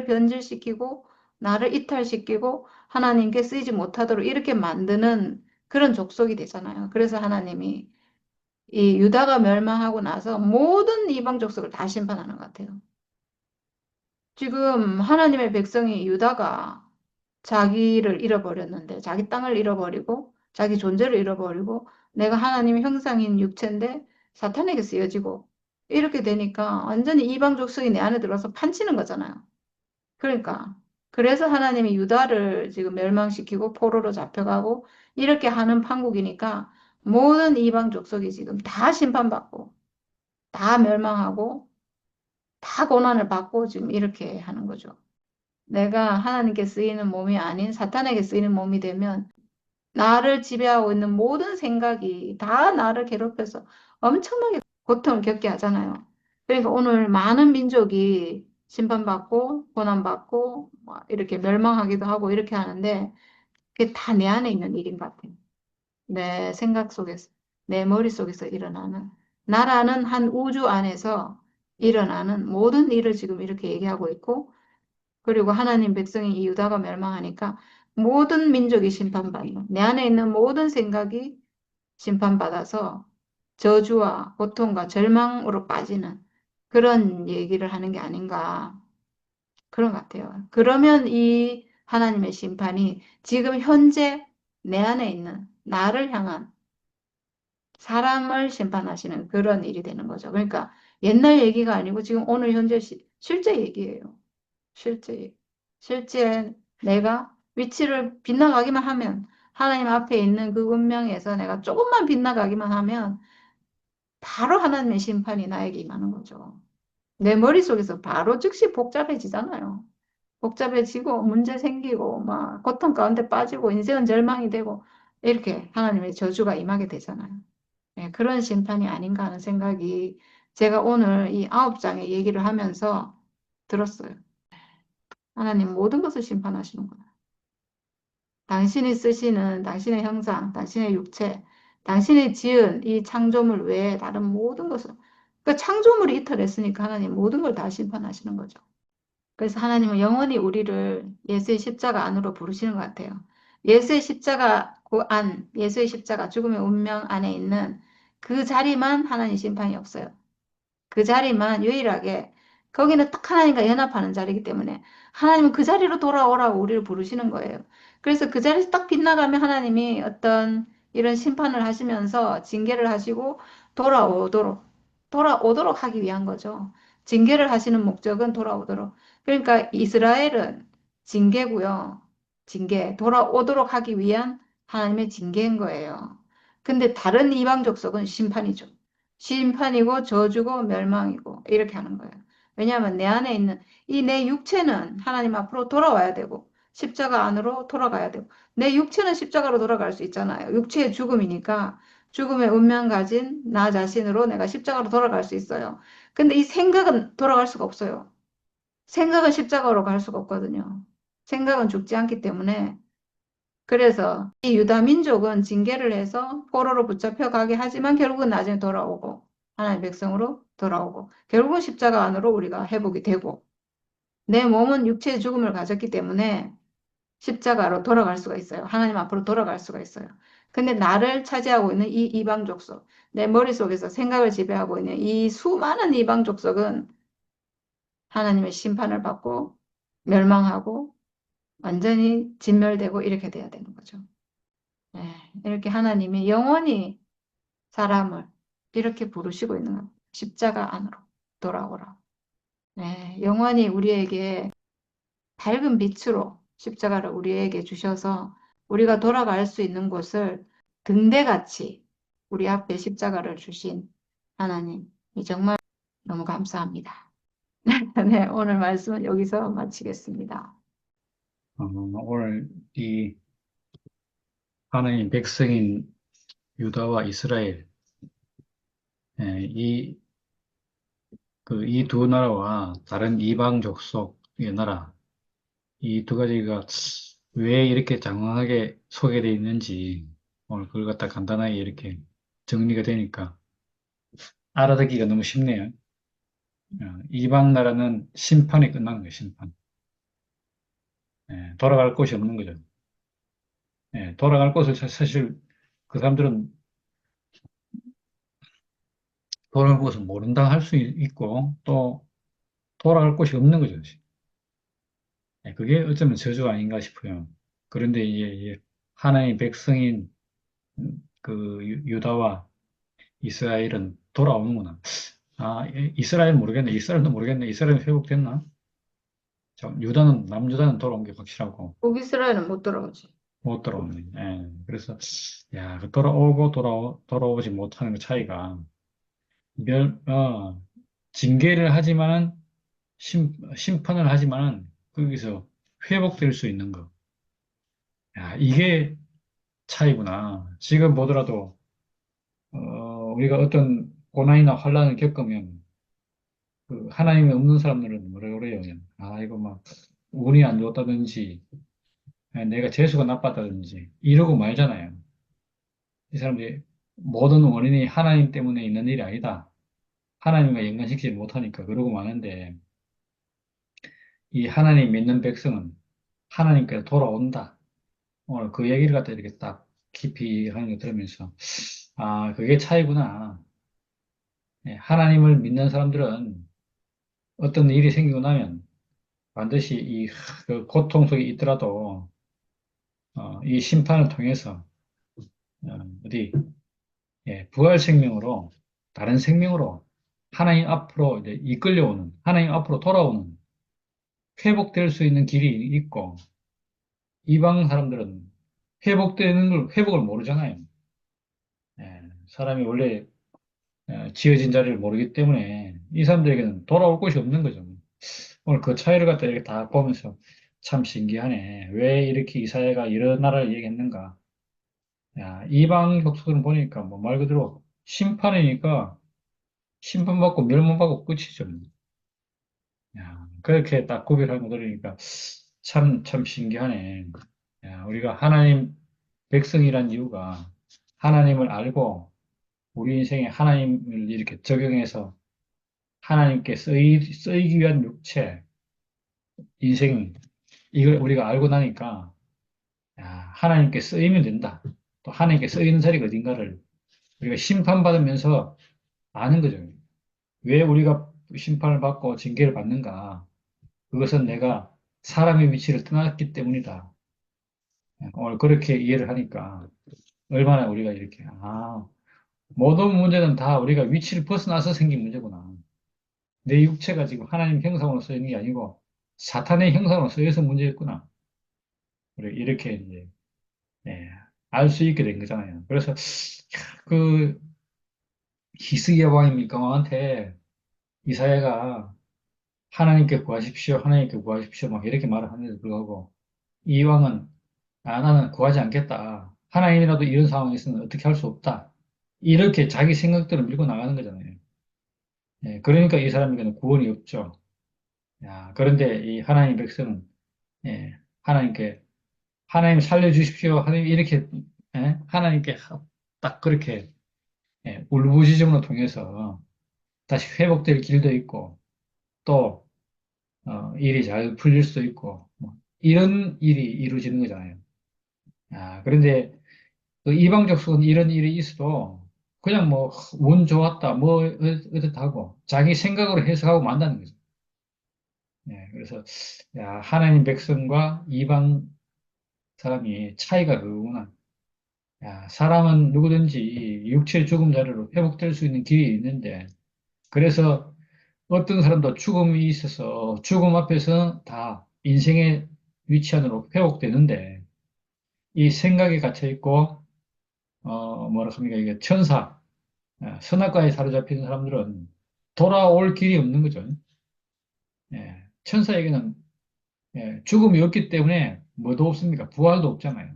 변질시키고 나를 이탈시키고 하나님께 쓰이지 못하도록 이렇게 만드는 그런 족속이 되잖아요. 그래서 하나님이 이 유다가 멸망하고 나서 모든 이방 족속을 다 심판하는 것 같아요. 지금 하나님의 백성이 유다가 자기를 잃어버렸는데, 자기 땅을 잃어버리고, 자기 존재를 잃어버리고, 내가 하나님의 형상인 육체인데 사탄에게 쓰여지고, 이렇게 되니까 완전히 이방 족속이 내 안에 들어서 판치는 거잖아요. 그러니까. 그래서 하나님이 유다를 지금 멸망시키고 포로로 잡혀가고, 이렇게 하는 판국이니까 모든 이방 족속이 지금 다 심판받고, 다 멸망하고 다 고난을 받고 지금 이렇게 하는 거죠. 내가 하나님께 쓰이는 몸이 아닌 사탄에게 쓰이는 몸이 되면 나를 지배하고 있는 모든 생각이 다 나를 괴롭혀서 엄청나게 고통을 겪게 하잖아요. 그러니까 오늘 많은 민족이 심판받고 고난받고 뭐 이렇게 멸망하기도 하고 이렇게 하는데 그게 다 내 안에 있는 일인 것 같아요. 내 생각 속에서, 내 머릿속에서 일어나는, 나라는 한 우주 안에서 일어나는 모든 일을 지금 이렇게 얘기하고 있고, 그리고 하나님 백성인 이 유다가 멸망하니까 모든 민족이 심판받는, 내 안에 있는 모든 생각이 심판받아서 저주와 고통과 절망으로 빠지는 그런 얘기를 하는 게 아닌가, 그런 것 같아요. 그러면 이 하나님의 심판이 지금 현재 내 안에 있는 나를 향한 사람을 심판하시는 그런 일이 되는 거죠. 그러니까 옛날 얘기가 아니고 지금 오늘 현재 실제 얘기예요. 실제 얘기. 실제 내가 위치를 빗나가기만 하면 하나님 앞에 있는 그 운명에서 내가 조금만 빗나가기만 하면 바로 하나님의 심판이 나에게 임하는 거죠. 내 머릿속에서 바로 즉시 복잡해지잖아요. 복잡해지고 문제 생기고 막 고통 가운데 빠지고 인생은 절망이 되고 이렇게 하나님의 저주가 임하게 되잖아요. 네, 그런 심판이 아닌가 하는 생각이 제가 오늘 이 9장의 얘기를 하면서 들었어요. 하나님 모든 것을 심판하시는구나. 당신이 쓰시는 당신의 형상, 당신의 육체, 당신이 지은 이 창조물 외에 다른 모든 것을 그 창조물이 이탈했으니까 하나님 모든 걸 다 심판하시는 거죠. 그래서 하나님은 영원히 우리를 예수의 십자가 안으로 부르시는 것 같아요. 예수의 십자가 그 안, 예수의 십자가 죽음의 운명 안에 있는 그 자리만 하나님 심판이 없어요. 그 자리만 유일하게 거기는 딱 하나님과 연합하는 자리이기 때문에 하나님은 그 자리로 돌아오라고 우리를 부르시는 거예요. 그래서 그 자리에서 딱 빗나가면 하나님이 어떤 이런 심판을 하시면서 징계를 하시고 돌아오도록 하기 위한 거죠. 징계를 하시는 목적은 돌아오도록. 그러니까 이스라엘은 징계고요. 징계, 돌아오도록 하기 위한 하나님의 징계인 거예요. 근데 다른 이방 족속은 심판이죠. 심판이고 저주고 멸망이고 이렇게 하는 거예요. 왜냐하면 내 안에 있는 이 내 육체는 하나님 앞으로 돌아와야 되고 십자가 안으로 돌아가야 되고 내 육체는 십자가로 돌아갈 수 있잖아요. 육체의 죽음이니까 죽음의 운명 가진 나 자신으로 내가 십자가로 돌아갈 수 있어요. 근데 이 생각은 돌아갈 수가 없어요. 생각은 십자가로 갈 수가 없거든요. 생각은 죽지 않기 때문에 그래서 이 유다 민족은 징계를 해서 포로로 붙잡혀 가게 하지만 결국은 나중에 돌아오고 하나님의 백성으로 돌아오고 결국은 십자가 안으로 우리가 회복이 되고 내 몸은 육체의 죽음을 가졌기 때문에 십자가로 돌아갈 수가 있어요. 하나님 앞으로 돌아갈 수가 있어요. 근데 나를 차지하고 있는 이 이방 족속, 내 머릿속에서 생각을 지배하고 있는 이 수많은 이방 족속은 하나님의 심판을 받고 멸망하고 완전히 진멸되고 이렇게 돼야 되는 거죠. 네, 이렇게 하나님이 영원히 사람을 이렇게 부르시고 있는 겁니다. 십자가 안으로 돌아오라. 네, 영원히 우리에게 밝은 빛으로 십자가를 우리에게 주셔서 우리가 돌아갈 수 있는 곳을 등대같이 우리 앞에 십자가를 주신 하나님이 정말 너무 감사합니다. 네, 오늘 말씀은 여기서 마치겠습니다. 오늘 이 하나님 백성인 유다와 이스라엘, 이 이 두 나라와 다른 이방 족속의 나라, 이 두 가지가 왜 이렇게 장황하게 소개되어 있는지 오늘 그걸 갖다 간단하게 이렇게 정리가 되니까 알아듣기가 너무 쉽네요. 이방 나라는 심판이 끝난 거예요, 심판. 돌아갈 곳이 없는 거죠. 돌아갈 곳을 사실 그 사람들은 돌아갈 곳을 모른다 할 수 있고 또 돌아갈 곳이 없는 거죠. 그게 어쩌면 저주가 아닌가 싶어요. 그런데 이제 하나의 백성인 유다와 이스라엘은 돌아오는구나. 아, 이스라엘 모르겠네. 이스라엘도 모르겠네. 이스라엘 회복됐나? 남유다는 돌아온 게 확실하고 북이스라엘은 못 돌아오지. 못 돌아오네. 그래서 야, 그 돌아오지 못하는 그 차이가 멸, 어, 징계를 하지만은 심판을 하지만은 거기서 회복될 수 있는 거. 야, 이게 차이구나. 지금 보더라도, 우리가 어떤 고난이나 환란을 겪으면, 하나님이 없는 사람들은 뭐라 그래요? 그냥, 아, 이거 막, 운이 안 좋다든지, 내가 재수가 나빴다든지, 이러고 말잖아요. 이 사람들이 모든 원인이 하나님 때문에 있는 일이 아니다. 하나님과 연관시키지 못하니까 그러고 마는데, 이 하나님 믿는 백성은 하나님께로 돌아온다. 오늘 그 얘기를 갖다 이렇게 딱 깊이 하는 거 들으면서, 아, 그게 차이구나. 하나님을 믿는 사람들은 어떤 일이 생기고 나면 반드시 그 고통 속에 있더라도, 이 심판을 통해서, 어디, 부활 생명으로, 다른 생명으로 하나님 앞으로 이제 이끌려오는, 하나님 앞으로 돌아오는, 회복될 수 있는 길이 있고, 이방 사람들은 회복을 모르잖아요. 사람이 원래 지어진 자리를 모르기 때문에 이 사람들에게는 돌아올 곳이 없는 거죠. 오늘 그 차이를 갖다 이렇게 다 보면서 참 신기하네. 왜 이렇게 이사야가 이런 나라를 얘기했는가? 야, 이방 족속을 보니까 뭐 말 그대로 심판이니까 심판받고 멸망받고 끝이죠. 야, 그렇게 딱 구별하는 거 들으니까 참 신기하네. 야, 우리가 하나님 백성이란 이유가 하나님을 알고 우리 인생에 하나님을 이렇게 적용해서 하나님께 쓰이기 위한 육체, 인생, 이걸 우리가 알고 나니까, 야, 하나님께 쓰이면 된다. 또 하나님께 쓰이는 자리가 어딘가를 우리가 심판받으면서 아는 거죠. 왜 우리가 심판을 받고 징계를 받는가? 그것은 내가 사람의 위치를 떠났기 때문이다. 오늘 그렇게 이해를 하니까 얼마나 우리가 이렇게, 모든 문제는 다 우리가 위치를 벗어나서 생긴 문제구나. 내 육체가 지금 하나님 형상으로 쓰이는 게 아니고 사탄의 형상으로 쓰여서 문제였구나. 이렇게 이제 예, 알 수 있게 된 거잖아요. 그래서 그 히스기야 왕이 밀가망한테 이사야가 하나님께 구하십시오, 하나님께 구하십시오 막 이렇게 말을 하는데도 불구하고 이 왕은 나는 구하지 않겠다. 하나님이라도 이런 상황에 있으면 어떻게 할 수 없다. 이렇게 자기 생각대로 밀고 나가는 거잖아요. 예, 그러니까 이 사람에게는 구원이 없죠. 야, 그런데 이 하나님 백성은 예, 하나님께 하나님 살려주십시오. 하나님 이렇게 하나님께 딱 그렇게 울부짖음으로 통해서 다시 회복될 길도 있고 또 일이 잘 풀릴 수도 있고 뭐, 이런 일이 이루어지는 거잖아요. 그런데 그 이방적 속은 이런 일이 있어도 그냥 뭐 운 좋았다 뭐 어떻다고 자기 생각으로 해석하고 만다는 거죠. 그래서 야, 하나님 백성과 이방 사람이 차이가 그거구나. 야, 사람은 누구든지 육체의 죽음 자리로 회복될 수 있는 길이 있는데 그래서 어떤 사람도 죽음이 있어서 죽음 앞에서 다 인생의 위치 안으로 회복되는데 이 생각에 갇혀 있고 뭐라 합니까 이게 천사 선악과에 사로잡힌 사람들은 돌아올 길이 없는 거죠. 천사에게는 죽음이 없기 때문에 뭐도 없습니까? 부활도 없잖아요.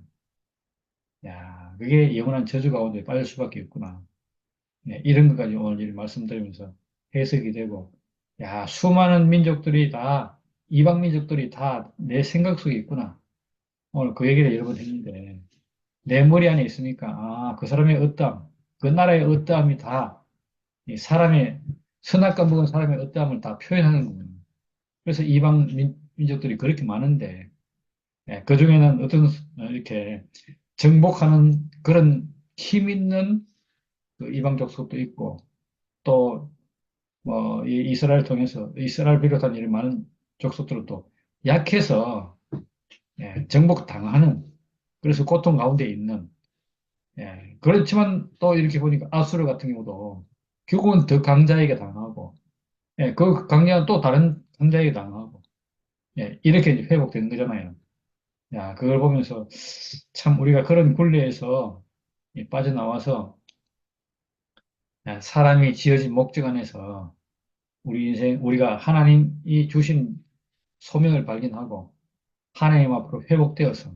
야, 그게 영원한 저주 가운데 빠질 수밖에 없구나. 이런 것까지 오늘 이 말씀드리면서 해석이 되고, 야, 수많은 민족들이 다, 이방 민족들이 다 내 생각 속에 있구나. 오늘 그 얘기를 여러 번 했는데, 내 머리 안에 있으니까, 그 사람의 어떠함, 그 나라의 어떠함이 다, 이 사람의, 선악과 먹은 사람의 어떠함을 다 표현하는 거예요. 그래서 이방 민족들이 그렇게 많은데, 그 중에는 어떤, 이렇게 정복하는 그런 힘 있는 그 이방 족속도 있고, 또 뭐, 이 이스라엘 통해서, 이스라엘 비롯한 이런 많은 족속들은 또 약해서, 정복당하는, 그래서 고통 가운데 있는, 그렇지만 또 이렇게 보니까 아수르 같은 경우도 결국은 더 강자에게 당하고, 그 강자는 또 다른 강자에게 당하고, 이렇게 이제 회복되는 거잖아요. 야, 그걸 보면서 참 우리가 그런 굴레에서 빠져나와서 사람이 지어진 목적 안에서 우리 인생, 우리가 하나님이 주신 소명을 발견하고 하나님 앞으로 회복되어서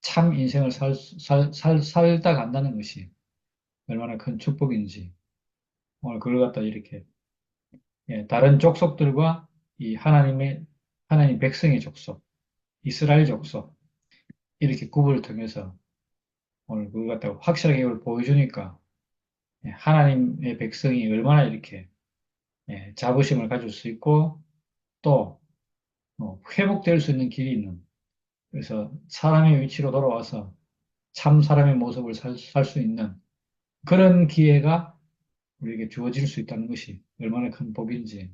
참 인생을 살다 간다는 것이 얼마나 큰 축복인지 오늘 그걸 갖다 이렇게 다른 족속들과 이 하나님 백성의 족속, 이스라엘 족속 이렇게 구분을 통해서 오늘 그걸 갖다가 확실하게 이걸 보여주니까 하나님의 백성이 얼마나 이렇게 자부심을 가질 수 있고 또 회복될 수 있는 길이 있는 그래서 사람의 위치로 돌아와서 참 사람의 모습을 살 수 있는 그런 기회가 우리에게 주어질 수 있다는 것이 얼마나 큰 복인지.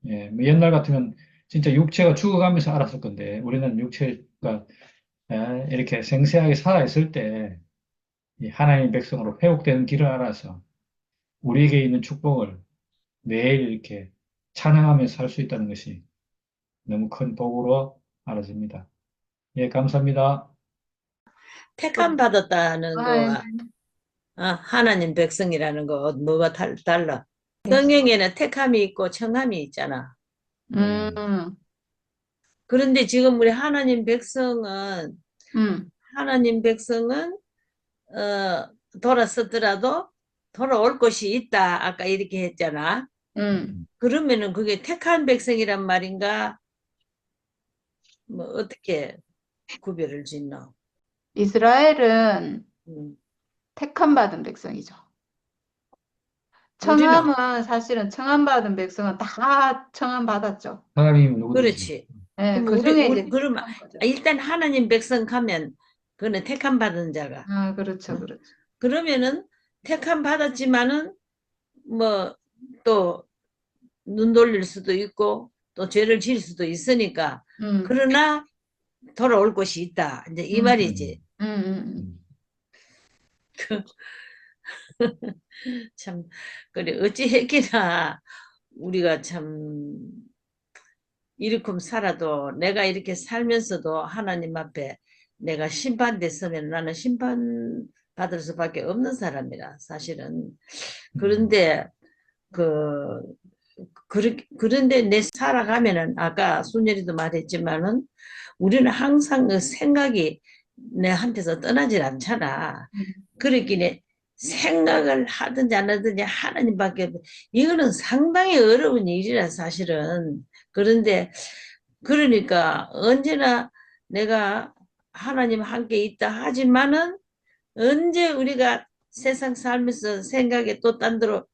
뭐 옛날 같으면 진짜 육체가 죽어가면서 알았을 건데 우리는 육체가 이렇게 생생하게 살아있을 때 이 하나님 백성으로 회복되는 길을 알아서 우리에게 있는 축복을 매일 이렇게 찬양하면서 살 수 있다는 것이 너무 큰 복으로 알아집니다. 감사합니다. 택함 받았다는 아, 거와 하나님 백성이라는 거 뭐가 달라? 예. 성경에는 택함이 있고 청함이 있잖아. 음, 그런데 지금 우리 하나님 백성은 돌아섰더라도 돌아올 곳이 있다. 아까 이렇게 했잖아. 그러면은 그게 택한 백성이란 말인가? 뭐 어떻게 구별을 짓나? 이스라엘은 음. 택함 받은 백성이죠. 우리는 사실은 청함받은 백성은 다 청함 받았죠. 하나님 누구든지. 그렇지. 그 그럼 중에 이제 그러면 택한 거죠. 일단 하나님 백성 가면 그거는 택함 받은 자가. 그렇죠, 그렇죠. 그러면은 택함 받았지만은 뭐 또 눈 돌릴 수도 있고 또 죄를 지을 수도 있으니까 음, 그러나 돌아올 곳이 있다. 이제 이 말이지. 참 그래 어찌 했기나 우리가 참 이렇게 살아도 내가 이렇게 살면서도 하나님 앞에 내가 심판됐으면 나는 심판 받을 수밖에 없는 사람이라 사실은. 그런데 그 그런데 내 살아가면은 아까 순열이도 말했지만은 우리는 항상 그 생각이 내한테서 떠나질 않잖아. 그렇기에 생각을 하든지 안 하든지 하나님밖에 이거는 상당히 어려운 일이라 사실은. 그런데 그러니까 언제나 내가 하나님 함께 있다 하지만은 언제 우리가 세상 살면서 생각에 또 딴 데로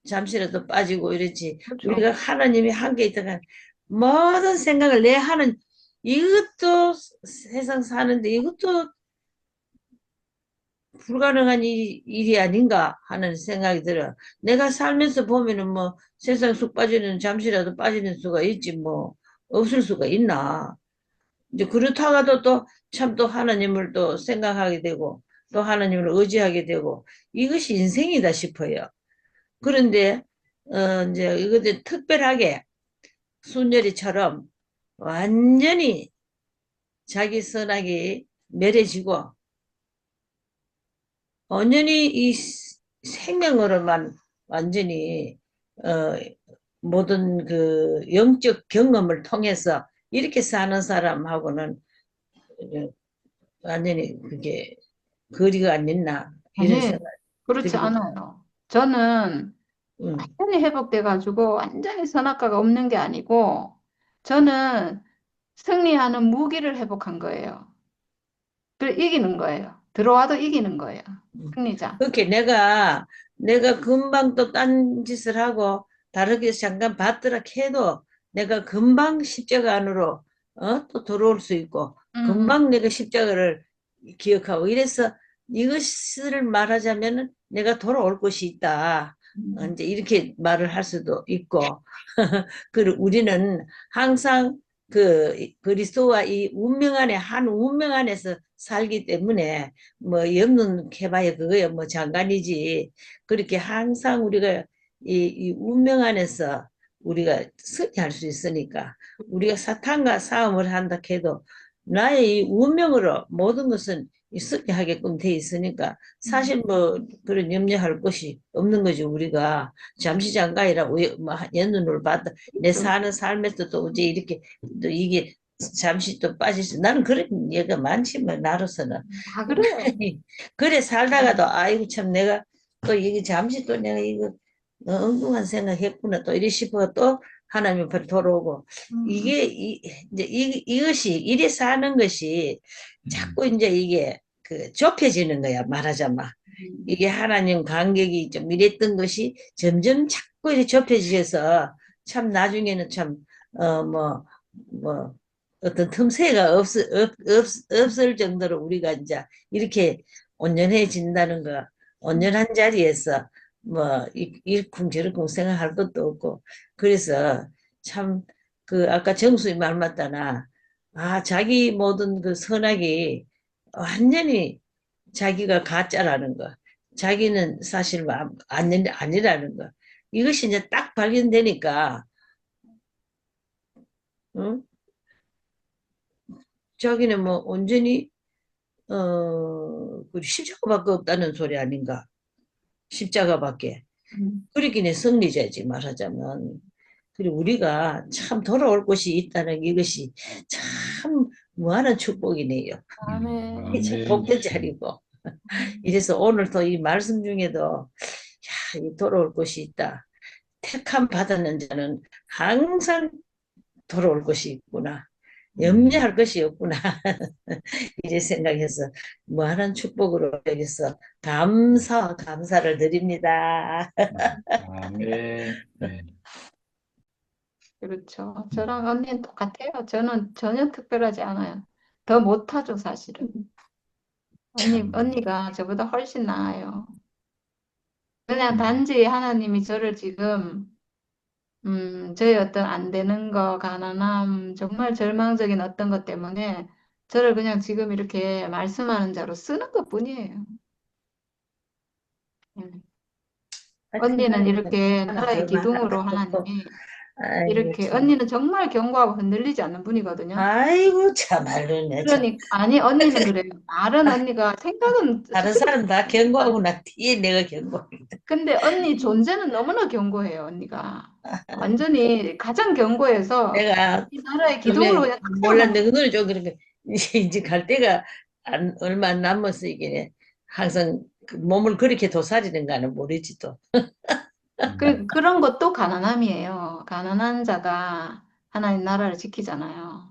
잠시라도 빠지고 이랬지. 그렇죠. 우리가 하나님이 함께 있다가 모든 생각을 내 하는 이것도 세상 사는데 이것도 불가능한 일이 아닌가 하는 생각이 들어. 내가 살면서 보면은 뭐 세상 속 빠지는 잠시라도 빠지는 수가 있지 뭐 없을 수가 있나. 이제 그렇다가도 또 참 또 하나님을 또 생각하게 되고 또 하나님을 의지하게 되고 이것이 인생이다 싶어요. 그런데 이제 이것들 특별하게 순열이처럼 완전히 자기 선악이 멸해지고 완전히 이 생명으로만 완전히 어, 모든 그 영적 경험을 통해서 이렇게 사는 사람하고는 완전히 그게 거리가 안 있나 이런 아니, 생각 그렇지 들기도 않아요. 저는 응. 완전히 회복돼가지고 완전히 선악과가 없는 게 아니고 저는 승리하는 무기를 회복한 거예요. 그래, 이기는 거예요. 들어와도 이기는 거예요. 승리자. 그렇게 내가 금방 또 딴 짓을 하고 다르게 잠깐 받더라 해도 내가 금방 십자가 안으로 또 들어올 수 있고 음, 금방 내가 십자가를 기억하고 이래서 이것을 말하자면은 내가 돌아올 곳이 있다. 이제 이렇게 말을 할 수도 있고 그리고 우리는 항상 그 그리스도와 이 운명 안에 한 운명 안에서 살기 때문에 뭐 영은 해봐야 그거야 뭐 장관이지. 그렇게 항상 우리가 이 운명 안에서 우리가 승리할 수 있으니까 우리가 사탄과 싸움을 한다 해도 나의 이 운명으로 모든 것은 승리하게끔 돼 있으니까 사실 뭐 그런 염려할 것이 없는 거죠. 우리가 잠시 장가이라고 뭐 연눈을 봤다 내 그렇죠. 사는 삶에서 또 이제 이렇게 또 이게 잠시 또 빠질 수 나는 그런 얘기가 많지만 나로서는 다 그래요. 그래 살다가도 아이고 참 내가 또 이게 잠시 또 내가 이거 엉뚱한 생각했구나 또 이리 싶어 또 하나님 앞에 돌아오고 음, 이게 이제 이것이 이래 사는 것이 자꾸 이제 이게 그 좁혀지는 거야 말하자면 이게 하나님 간격이 좀 이랬던 것이 점점 자꾸 이렇게 좁혀지셔서 참 나중에는 참 뭐 어떤 틈새가 없을 정도로 우리가 이제 이렇게 온전해진다는 거, 온전한 자리에서 뭐 이쿵저쿵 생각할 것도 없고 그래서 참 그 아까 정수의 말 맞다나 아 자기 모든 그 선악이 완전히 자기가 가짜라는 거, 자기는 사실 아니라는 거 이것이 이제 딱 발견되니까 응? 자기는 뭐 온전히 그 십자가밖에 없다는 소리 아닌가? 십자가밖에. 음, 그러기는 승리자지 말하자면. 그리고 우리가 참 돌아올 곳이 있다는 이것이 참 무한한 축복이네요. 이게 참 아멘. 복된 자리고. 이래서 오늘도 이 말씀 중에도 야, 이 돌아올 곳이 있다. 택함 받았는 자는 항상 돌아올 것이 있구나. 염려할 것이 없구나. 이래 생각해서 무한한 축복으로 여기서 감사를 드립니다. 아멘. 네. 그렇죠. 저랑 언니는 똑같아요. 저는 전혀 특별하지 않아요. 더 못하죠, 사실은. 참. 언니가 저보다 훨씬 나아요. 그냥 음, 단지 하나님이 저를 지금, 저의 어떤 안 되는 거, 가난함, 정말 절망적인 어떤 것 때문에 저를 그냥 지금 이렇게 말씀하는 자로 쓰는 것 뿐이에요. 음. 하여튼 언니는 하나님은 이렇게 하나 나라의 더 기둥으로 말하고 하나님이 아이고, 이렇게 참. 언니는 정말 견고하고 흔들리지 않는 분이거든요. 아이고, 참말로, 내 참. 그러니 아니 언니는 그래요. 말은 언니가 생각은 다른 솔직히 사람 다 견고하구나. 뒤에 내가 견고해. 근데 언니 존재는 너무나 견고해요, 언니가. 완전히 가장 견고해서 내가 이 나라의 기둥으로 처음에 그냥 탁 몰랐는데 세워놓은 그거를 좀 그렇게 이제 갈 때가 얼마 안 남았어 이게 항상 그 몸을 그렇게 도사리는가는 모르지 또. 그런 것도 가난함이에요. 가난한 자가 하나님 나라를 지키잖아요.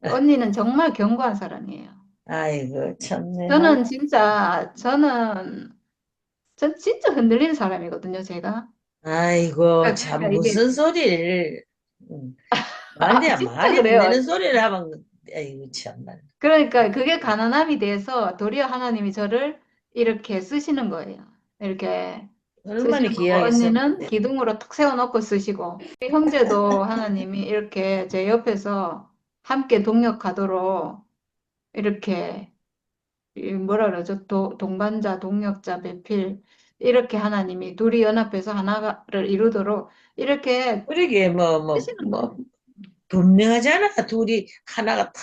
언니는 정말 견고한 사람이에요. 아이고 참내 말. 전 진짜 흔들리는 사람이거든요, 제가. 아이고 그러니까 참 이게, 무슨 소리를 말이야 진짜 말이 안 그래요. 되는 소리를 하면 아이고 참말. 그러니까 그게 가난함이 돼서 도리어 하나님이 저를 이렇게 쓰시는 거예요. 이렇게 얼마나 쓰시는 거고, 귀하게 언니는 썼는데. 기둥으로 탁 세워놓고 쓰시고, 우리 형제도 하나님이 이렇게 제 옆에서 함께 동역하도록 이렇게 이 뭐라 그러죠? 동반자, 동역자, 배필 이렇게 하나님이 둘이 연합해서 하나를 이루도록 이렇게 그러게 쓰시는 거예요. 분명하잖아 둘이 하나가 탁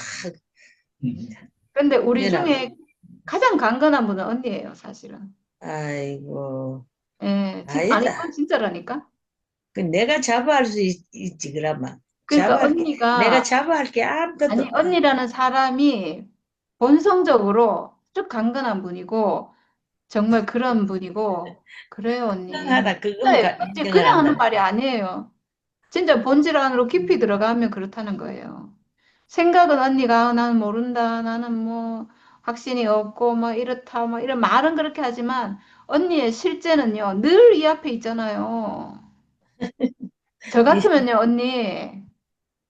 근데 우리 내나. 중에 가장 강건한 분은 언니예요, 사실은. 아이고 예, 아니, 아니다. 그건 진짜라니까. 그 내가 자부할 수 있지 그러면 그러니까 내가 언니가, 자부할 게 아무것도 아니, 없다. 언니라는 사람이 본성적으로 쭉 강건한 분이고, 정말 그런 분이고, 그래요, 언니. 인정하다 그거면 진짜예요. 그치? 인정을 그냥 하는 한다. 말이 아니에요. 진짜 본질 안으로 깊이 들어가면 그렇다는 거예요. 생각은 언니가 나는 모른다, 나는 뭐 확신이 없고 뭐 이렇다, 뭐 이런 말은 그렇게 하지만 언니의 실제는요 늘 이 앞에 있잖아요. 저 같으면요 언니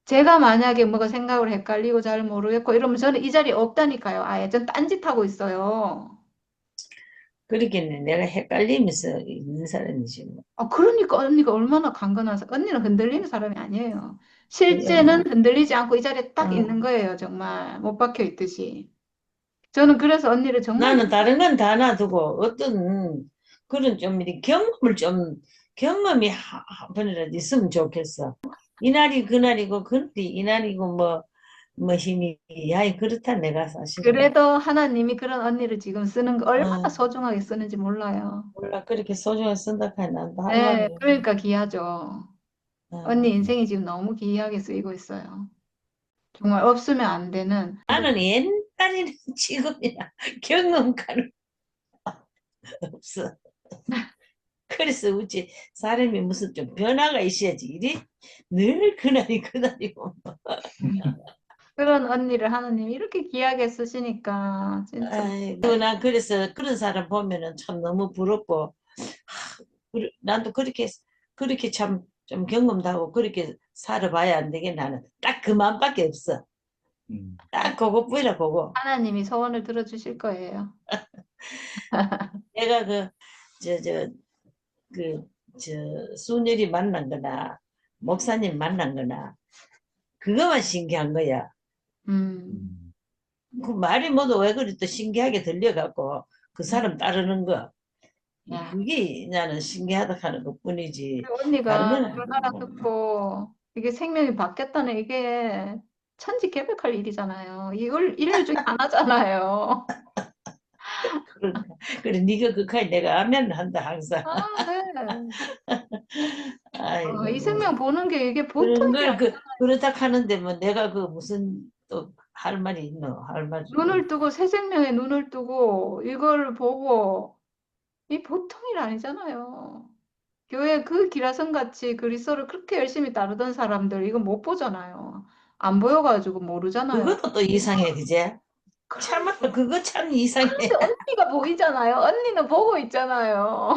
제가 만약에 뭐가 생각을 헷갈리고 잘 모르겠고 이러면 저는 이 자리에 없다니까요. 아예 전 딴짓하고 있어요. 그렇겠네. 내가 헷갈리면서 있는 사람이지 뭐. 그러니까 언니가 얼마나 강건한 언니는 흔들리는 사람이 아니에요. 그래 뭐. 실제는 흔들리지 않고 이 자리에 딱 있는 어. 거예요. 정말 못 박혀 있듯이. 저는 그래서 언니를 정말 나는 다른 건 다 놔두고 어떤 그런 좀 이렇게 경험이 한 번이라도 있으면 좋겠어. 이날이 그날이고 그날이 이날이고 뭐 힘이 야이 그렇다 내가 사실은. 그래도 하나님이 그런 언니를 지금 쓰는 거 얼마나 어, 소중하게 쓰는지 몰라요. 몰라 그렇게 소중히 쓴다 카니 난도 할 말이 네, 없네. 그러니까 귀하죠. 어. 언니 인생이 지금 너무 귀하게 쓰이고 있어요. 정말 없으면 안 되는. 나는 옛날에는 지금이야 경험가는 없어. 그래서 우지 사람이 무슨 좀 변화가 있어야지 이리 늘 그날이 그날이고. 그런 언니를 하나님이 이렇게 귀하게 쓰시니까 진짜 아이고 난 그래서 그런 사람 보면은 참 너무 부럽고 나도 그렇게 참 좀 경험도 하고 그렇게 살아봐야 안 되게 나는 딱 그 마음밖에 없어. 딱 그거뿐이라 보고 하나님이 소원을 들어주실 거예요. 내가 저 저 수녀리 만난 거나 목사님 만난 거나 그거만 신기한 거야. 음, 그 말이 뭐도 왜 그리 또 신기하게 들려갖고 그 사람 따르는 거 야, 그게 나는 신기하다 하는 것뿐이지 우리 다른 언니가 건 그걸 아니고. 알아듣고 이게 생명이 바뀌었다는 이게 천지개벽할 일이잖아요. 이걸 인류 중에 하나잖아요. 그런가. 그래 네가 그까지 내가 아멘 한다 항상. 아, 네. 이 아이고 생명 보는 게 이게 그런 보통이 걸 아니야. 그렇다 하는데 뭐 내가 그 무슨 또 할 말이 있노 할 말이 눈을 뜨고 새 생명에 눈을 뜨고 이걸 보고 이 보통 일 아니잖아요. 교회 그 기라성 같이 그리스도를 그렇게 열심히 따르던 사람들 이거 못 보잖아요. 안 보여가지고 모르잖아요. 그것도 또 이상해 그제 참아 그러니까 그거 참 이상해. 언니가 보이잖아요. 언니는 보고 있잖아요.